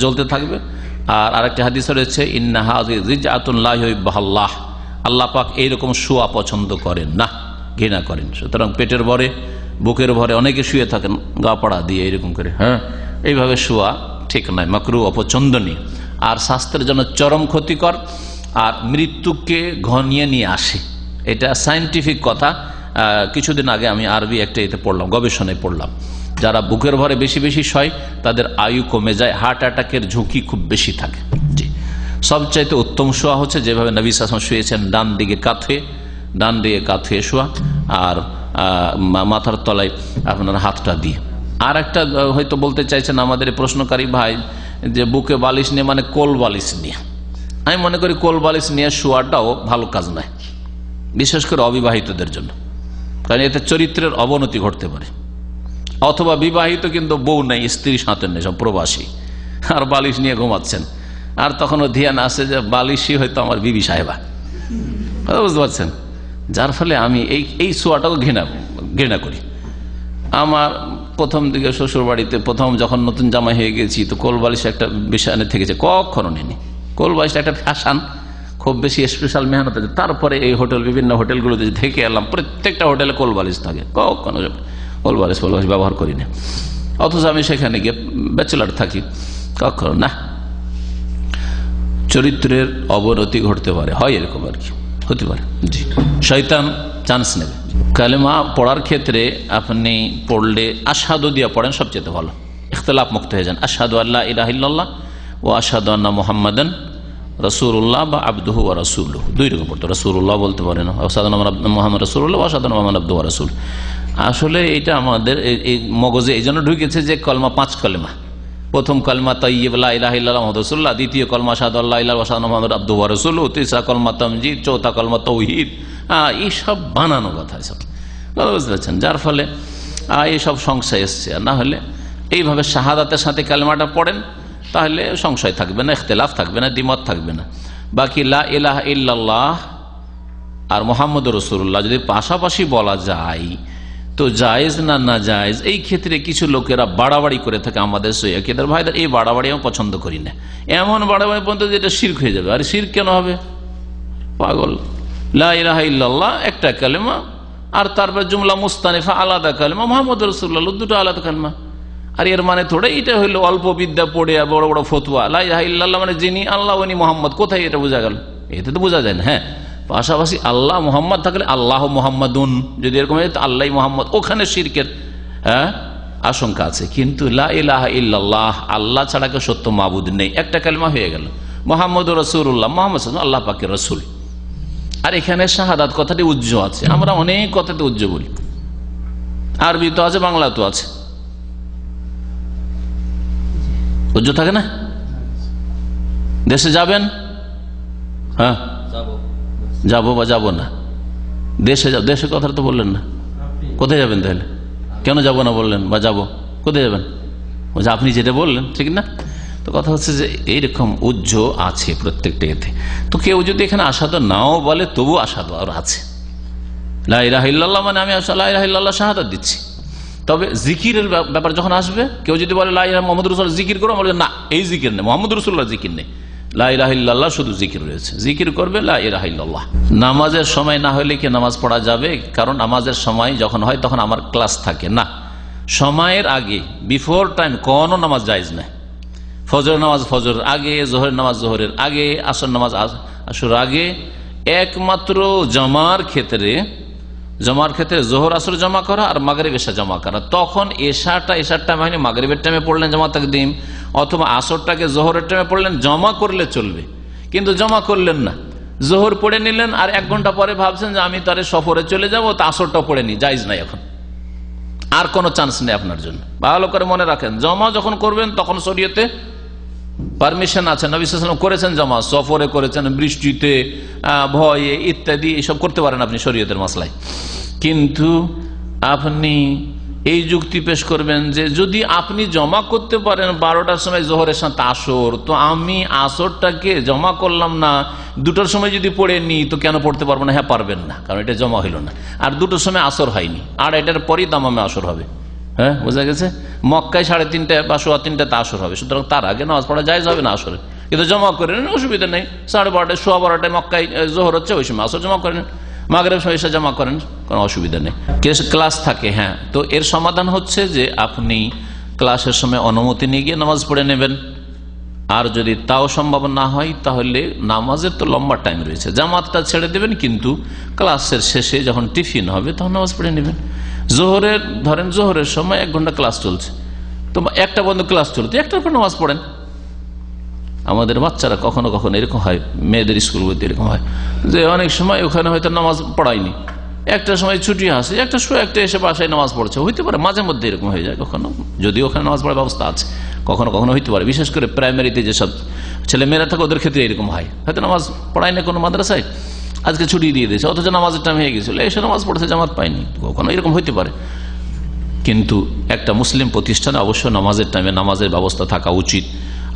জ্বলতে থাকবে। আর আরেকটা হাদিস রয়েছে, ইন্না হাযিহি জিজাতুন লা ইউহিব্বুহাল্লাহ, আল্লাহ পাক এইরকম শোয়া পছন্দ করেন না, ঘৃণা করেন। সুতরাং পেটের ভরে বুকের ভরে অনেকে শুয়ে থাকেন গা পাড়া দিয়ে এরকম করে, হ্যাঁ, এইভাবে শোয়া ঠিক নয়, মাকরুহ, অপছন্দনীয়, আর স্বাস্থ্যের জন্য চরম ক্ষতিকর, আর মৃত্যুকে ঘনিয়ে নিয়ে আসে। এটা সায়েন্টিফিক কথা। কিছুদিন আগে আমি আরবি একটা এতে পড়লাম, গবেষণায় পড়লাম, যারা বুকের ভরে বেশি বেশি শয় তাদের আয়ু কমে যায়, হার্ট অ্যাটাকের ঝুঁকি খুব বেশি থাকে। জি, সবচাইতে উত্তম শোয়া হচ্ছে যেভাবে নবী সাল্লাল্লাহু আলাইহি ওয়াসাল্লাম শুয়েছেন, ডান দিকে কাত হয়ে শোয়া, আর মাথার তলায় আপনার হাতটা দিয়ে। আর একটা হয়তো বলতে চাইছেন আমাদের প্রশ্নকারী ভাই যে বুকে বালিশ নিয়ে মানে কোল বালিশ নিয়ে। আমি মনে করি কোল বালিশ নিয়ে শোয়াটাও ভালো কাজ নয়, বিশেষ করে অবিবাহিতদের জন্য, কারণ এতে চরিত্রের অবনতি ঘটতে পারে। অথবা বিবাহিত কিন্তু বউ নেই, স্ত্রী সাথে নেই, সব প্রবাসী, আর বালিশ নিয়ে ঘুমাচ্ছেন, আর তখনও ধ্যান আসে যে বালিশই হয়তো আমার বিবি সাহেবা, বুঝতে পারছেন। যার ফলে আমি এই শোয়াটাও ঘৃণা করি। আমার প্রথম দিকে শ্বশুর বাড়িতে প্রথম যখন নতুন জামাই হয়ে গেছি, তো কোল বালিশ একটা বিষয় থেকেছে, কখনো নেই। কোল বালিশটা একটা ফ্যাশন, খুব বেশি স্পেশাল মেহনত আছে। তারপরে এই বিভিন্ন হোটেলগুলোতে থেকে এলাম, প্রত্যেকটা হোটেলে কোল বালিশ থাকে, কখনো কোল বালিশ ব্যবহার করি না। অথচ আমি সেখানে গিয়ে ব্যাচেলার থাকি, কখনো না। চরিত্রের অবনতি ঘটতে পারে, হয় এরকম আর কি, হতে পারে। জি, শয়তান চান্স নেবে। কালেমা পড়ার ক্ষেত্রে আপনি পড়লে আশহাদু দিয়ে পড়েন, সবচেয়ে ভালো, ইখতিলাফ মুক্ত হয়ে যান। আশহাদু আল্লা ইলাহা ইল্লাল্লাহ ও আশহাদু আন্না মুহাম্মাদান রাসূলুল্লাহ বা আবদুহু ওয়া রাসূলুহু, দুই রকম পড়তে। রাসূলুল্লাহ বলতে পারেন, আশহাদু আন্না মুহাম্মাদান রাসূলুল্লাহ ওয়া আশহাদু আন্না মুহাম্মাদান আবদুহু ওয়া রাসূলুহু। আসলে এটা আমাদের এই মগজে এই জন্য ঢুকেছে যে কলমা 5 কলমা। প্রথম কলমা তাইয়্যিব লা ইলাহা ইল্লাল্লাহ মুহাম্মাদুর রাসূলুল্লাহ, দ্বিতীয় কলমা আশহাদু আল্লা ইলাহা ওয়া আশহাদু আন্না মুহাম্মাদান আবদুহু ওয়া রাসূলুহু, তিসরা কলমা তামজিদ, চৌথা কলমা তাওহীদ। এইসব বানানো কথা, এসব বুঝতে পারছেন। যার ফলে এইসব সংশয় এসছে। আর না হলে এইভাবে শাহাদাতের সাথে কালেমাটা পড়েন, তাহলে সংশয় থাকবে না, ইখতিলাফ থাকবে না, দ্বিমত থাকবে না। বাকি লা ইলাহা ইল্লাল্লাহ আর মুহাম্মদুর রাসূলুল্লাহ যদি পাশাপাশি বলা যায় তো জায়েজ না জায়েজ, এই ক্ষেত্রে কিছু লোকেরা বাড়াবাড়ি করে থাকে। আমাদের সৈয়দের ভাইদের এই বাড়াবাড়ি আমি পছন্দ করি না। এমন বাড়াবাড়ি পর্যন্ত যেটা শিরক হয়ে যাবে। আর শিরক কেন হবে? পাগল। লা ইলাহা ইল্লাল্লাহ একটা কালেমা, আর তারপর জুমলা মুস্তানিফা আলাদা কালেমা, মুহাম্মদুর রাসূলুল্লাহ দুটো আলাদা কালেমা। আর এর মানে থোড়া এটা হইলো অল্প বিদ্যা পড়ে আর বড় বড় ফতোয়া। লা ইলাহা ইল্লাল্লাহ মানে যিনি আল্লাহ উনি মোহাম্মদ, কোথায় এটা বোঝা গেল? এতে তো বোঝা যায় না। হ্যাঁ, পাশাপাশি আল্লাহ মোহাম্মদ থাকলে আল্লাহ মোহাম্মদুন, যদি এরকম হয় আল্লাহ মোহাম্মদ, ওখানে শিরকের আশঙ্কা আছে। কিন্তু লা ইলাহা ইল্লাল্লাহ, আল্লাহ ছাড়া কেউ সত্য মাবুদ নেই, একটা কালেমা হয়ে গেল। মুহাম্মদুর রাসূলুল্লাহ, মুহাম্মদ আল্লাহ পাকের রাসূল। আর এখানে শাহাদাত কথাটি উজ্জ আছে। আমরা অনেক কথাতে উজ্জ বলি, আরবি তো আছে, বাংলা তো আছে, উজ্জ থাকে না? দেশে যাবেন? হ্যাঁ, যাবো বা যাবো না? দেশে দেশে কথাটা তো বললেন না। কোথায় যাবেন তাহলে? কেন যাবো না বললেন? বা যাবো, কোথায় যাবেন? আপনি যেটা বললেন ঠিক না। তো কথা হচ্ছে যে এইরকম উজ্জ আছে প্রত্যেকটা এতে। তো কেউ যদি এখানে আশহাদু নাও বলে, তবু আশহাদু আর আছে। লা ইলাহা ইল্লাল্লাহ মানে আমি লা ইলাহা ইল্লাল্লাহ শাহাদাত দিচ্ছি। তবে জিকিরের ব্যাপার যখন আসবে, কেউ যদি বলে লা ইলাহা মুহাম্মাদুর রাসূলুল্লাহ জিকির করো, বলে না, এই জিকির নেই, মুহাম্মাদুর রাসূলুল্লাহ জিকির নেই, লা ইলাহা ইল্লাল্লাহ শুধু জিকির রয়েছে। জিকির করবে লা ইলাহা ইল্লাল্লাহ। নামাজের সময় না হলে কি নামাজ পড়া যাবে? কারণ নামাজের সময় যখন হয় তখন আমার ক্লাস থাকে না। সময়ের আগে, বিফোর টাইম কোনো নামাজ জায়েজ না। ফজর নামাজ ফজর আগে, জোহরের নামাজ জোহরের আগে, আসর নামাজ আসর আগে। একমাত্র জমার ক্ষেত্রে জোহর আসর জমা করা আর মাগরিব এশা জমা করা। তখন এশার টাইম হয়নি, মাগরিবের টাইমে পড়লেন জমা তাকদিম, অথবা আসরটাকে জোহরের টাইমে পড়লেন, জমা করলে চলবে। কিন্তু জমা করলেন না, জোহর পড়ে নিলেন, আর 1 ঘন্টা পরে ভাবছেন যে আমি তারে সফরে চলে যাবো, তা আসরটা পড়ে নি, জায়েজ নাই। এখন আর কোনো চান্স নেই আপনার জন্য। ভালো করে মনে রাখেন, জমা যখন করবেন তখন শরীয়তে পারমিশন আছে। নবী সাল্লাল্লাহু আলাইহি ওয়াসাল্লাম করেছেন জমা, সফরে করেছেন, বৃষ্টিতে, ভয়ে ইত্যাদি, এসব করতে পারেন আপনি শরীয়তের মাসলায়। কিন্তু আপনি এই যুক্তি পেশ করবেন যে যদি আপনি জমা করতে পারেন 12টার সময় জোহরের সাথে আসর, তো আমি আসরটাকে জমা করলাম না, 2টার সময় যদি পড়ে নি তো কেন পড়তে পারবো না? হ্যাঁ পারবেন না, কারণ এটা জমা হইল না। আর 2টার সময় আসর হয়নি, আর এটার পরই দামামে আসর হবে। হ্যাঁ, বোঝা গেছে? মক্কায় 3:30 বা 3:15 আসর হবে, সুতরাং তার আগে নামাজ পড়া জায়েজ হবে না আসরে, কিন্তু জমা করে নেন, অসুবিধা নেই। 12:30 12:15 মক্কায় জোহর হচ্ছে, ওই সময় আসর জমা করে নেন, মাগরিব সময় এসে জমা করেন, কোনো অসুবিধা নেই। ক্লাস থাকে, হ্যাঁ, তো এর সমাধান হচ্ছে যে আপনি ক্লাসের সময় অনুমতি নিয়ে গিয়ে নামাজ পড়ে নেবেন। আর যদি তাও সম্ভব না হয় তাহলে নামাজের তো লম্বা টাইম রয়েছে, জামাতটা ছেড়ে দেবেন, কিন্তু ক্লাসের শেষে যখন টিফিন হবে তখন নামাজ পড়ে নেবেন। জোহরের সময় 1 ঘন্টা ক্লাস চলছে, তো 1টা পর্যন্ত ক্লাস চলছে, 1টার পর নামাজ পড়েন। আমাদের বাচ্চারা কখনো কখনো এরকম হয়, মেয়েদের স্কুলগুলোতে এরকম হয় যে অনেক সময় ওখানে হয়তো নামাজ পড়ায়নি, 1টার সময় ছুটি আসে, 1টা এসে বাসায় নামাজ পড়ছে, হইতে পারে মাঝে মধ্যে এরকম হয়ে যায় কখনো, যদি ওখানে নামাজ পড়ার ব্যবস্থা আছে, কখনো কখনো হইতে পারে। বিশেষ করে প্রাইমারিতে যেসব ছেলে মেয়েরা থাকে ওদের ক্ষেত্রে এরকম হয়, হয়তো নামাজ পড়ায় না কোনো মাদ্রাসায়, আজকে ছুটি দিয়ে দিয়েছে, অথচ নামাজের টাইম হয়ে গেছিল, এসে নামাজ পড়ছে, জামাত পায়নি, কখনো এরকম হইতে পারে। কিন্তু একটা মুসলিম প্রতিষ্ঠানে অবশ্যই নামাজের টাইমে নামাজের ব্যবস্থা থাকা উচিত,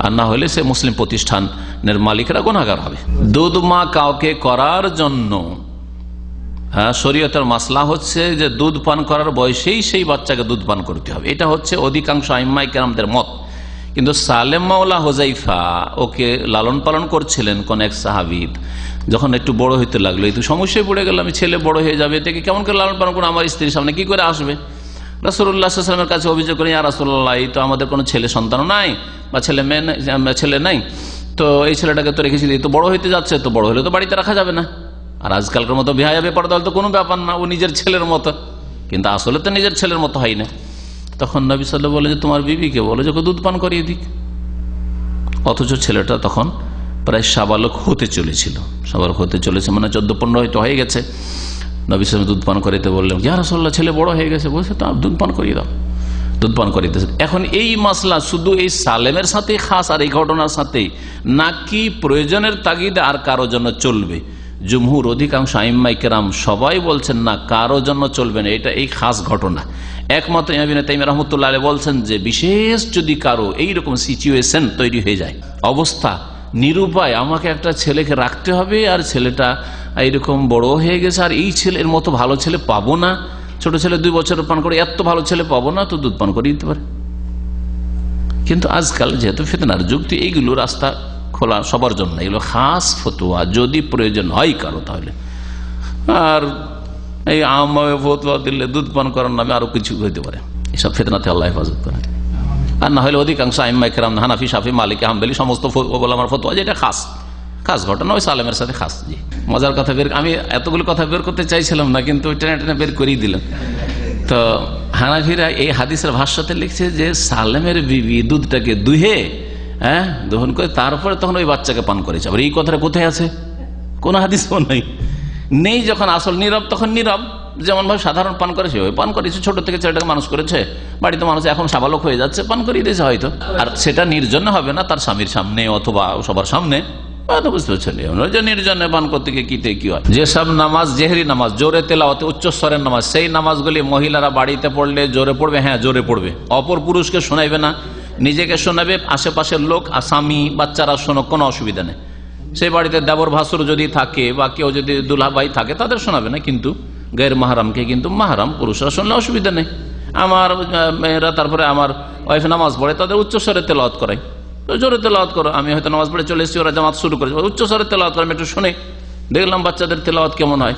আর না হলে সে মুসলিম প্রতিষ্ঠানের মালিকরা গুনাহগার হবে। দুধ মা কাউকে করার জন্য, হ্যাঁ, শরীয়তের মাসলা হচ্ছে যে দুধ পান করার বয়সেই সেই বাচ্চাকে দুধ পান করতে হবে, এটা হচ্ছে অধিকাংশ আইম্মাই কেরামদের মত। কিন্তু সালেম মাওলা হুযাইফা ওকে লালন পালন করছিলেন কোন এক সাহাবীদ, যখন একটু বড় হইতে লাগলো, একটু সমস্যায় পড়ে গেল, আমি ছেলে বড় হয়ে যাবে, এটাকে কেমন করে লালন পালন করবো, আমার স্ত্রীর সামনে কি করে আসবে? রাসূলুল্লাহ সাল্লাল্লাহু আলাইহি ওয়াসাল্লামের কাছে অভিযোগ করেন, ইয়া রাসূলুল্লাহ, এই তো আমাদের কোনো ছেলে সন্তান নাই বা ছেলে নাই, তো এই ছেলেটাকে তো রেখেছি, তো বড় হইতে যাচ্ছে, তো বড় হলে তো বাড়িতে রাখা যাবে না। আর আজকালকার মতো বিহায়া বেপরদা তো কোনো ব্যাপার না, ও নিজের ছেলের মতো, কিন্তু আসলে তো নিজের ছেলের মতো হয় না। তখন নবী সাল্লাল্লাহু আলাইহি ওয়াসাল্লাম বলে যে তোমার বিবিকে বলো যে দুধ পান করিয়ে দিক। অথচ ছেলেটা তখন প্রায় সাবালক হতে চলেছিল, মানে 14-15 হয়তো হয়ে গেছে। নবী সাল্লাল্লাহু আলাইহি ওয়াসাল্লাম দুধ পান করিতে বললেন, ইয়া রাসূলুল্লাহ, ছেলে বড় হয়ে গেছে, বলছে তো দুধ পান করিয়ে দাও, দুধ পান করিতেছে। এখন এই মাসলা শুধু এই সালেমের সাথে খাস আর এই ঘটনার সাথে, নাকি প্রয়োজনের তাগিদে আর কারো জন্য চলবে? জুমহুর অধিকাংশ আইম্মাই কেরাম সবাই বলছেন না, কারো জন্য চলবে না, এটা এই খাস ঘটনা। একমত ইবনে তাইমিয়া রাহমাতুল্লাহ আলাইহি বলছেন যে বিশেষ যদি কারো এইরকম সিচুয়েশন তৈরি হয়ে যায়, অবস্থা নিরুপায়, আমাকে একটা ছেলেকে রাখতে হবে, আর ছেলেটা এইরকম বড় হয়ে গেছে, আর এই ছেলের মতো ভালো ছেলে পাবো না, ছোট ছেলে 2 বছর পান করে এত ভালো ছেলে পাবো না, তো দুধ পান করে দিতে পারে। কিন্তু আজকাল যেহেতু ফিতনার যুগ, এইগুলো রাস্তা খোলা সবার জন্য, এগুলো খাস ফতোয়া, যদি প্রয়োজন হয় কারো তাহলে। আর এই আমভাবে ফতোয়া দিলে দুধ পান করার নামে আরো কিছু হইতে পারে, এসব ফিতনাতে আল্লাহ হেফাজত করে। আর না হলে অধিকাংশ আইম্মায়ে কেরাম, হানাফি, শাফি, মালিকি, হাম্বলি সমস্ত ওলামার ফতোয়া যেটা খাস ঘটনা, ওই সালেমের সাথে খাস। জি, মজার কথা আমি এতগুলো কথা বের করতে চাইছিলাম না, কিন্তু টেনে বের করেই দিলাম। তো হানাফিরা এই হাদিসের ভাষ্যতে লিখছে যে সালেমের বিবি দুধটাকে দুহে, হ্যাঁ, দহন করে তারপরে তখন ওই বাচ্চাকে পান করেছে। আবার এই কথাটা কোথায় আছে? কোন হাদিস নেই। যখন আসল নীরব তখন নীরব, যেমন ভাবে সাধারণ পান করে সেভাবে পান করেছে, ছোট থেকে ছেলেটাকে মানুষ করেছে, বাড়িতে মানুষ এখন সাবালক হয়ে যাচ্ছে, পান করিয়ে দিয়েছে হয়তো। আর সেটা নির্জনে হবে না, তার স্বামীর সামনে অথবা সবার সামনে, বুঝতে পারছেন, নির্জনে পান করতে কি হয়। যেসব নামাজ জেহরি নামাজ, জোরে তেলাওয়াত, উচ্চস্বরের নামাজ, সেই নামাজগুলি মহিলারা বাড়িতে পড়লে জোরে পড়বে, হ্যাঁ জোরে পড়বে, অপর পুরুষকে শোনাইবে না, নিজেকে শোনাবে, আশেপাশের লোক, আসামি, বাচ্চারা শোনো, কোনো অসুবিধা নেই। সেই বাড়িতে দেবর ভাসুর যদি থাকে বা কেউ যদি দুলাভাই থাকে তাদের শোনাবে না, কিন্তু গैर মাহরামকে কিন্তু মাহরাম পুরুষরা শুনলে অসুবিধা নেই। আমার মেয়েরা, তারপরে আমার ওয়াইফ নামাজ পড়ে, তাদের উচ্চস্বরে তেলাওয়াত করাই, জোরে তেলাওয়াত করো। আমি হয়তো নামাজ পড়ে চলে এসেছি, ওরা জামাত শুরু করেছে, উচ্চস্বরে তেলাওয়াত করে, আমি একটু শুনে দেখলাম বাচ্চাদের তেলাওয়াত কেমন হয়।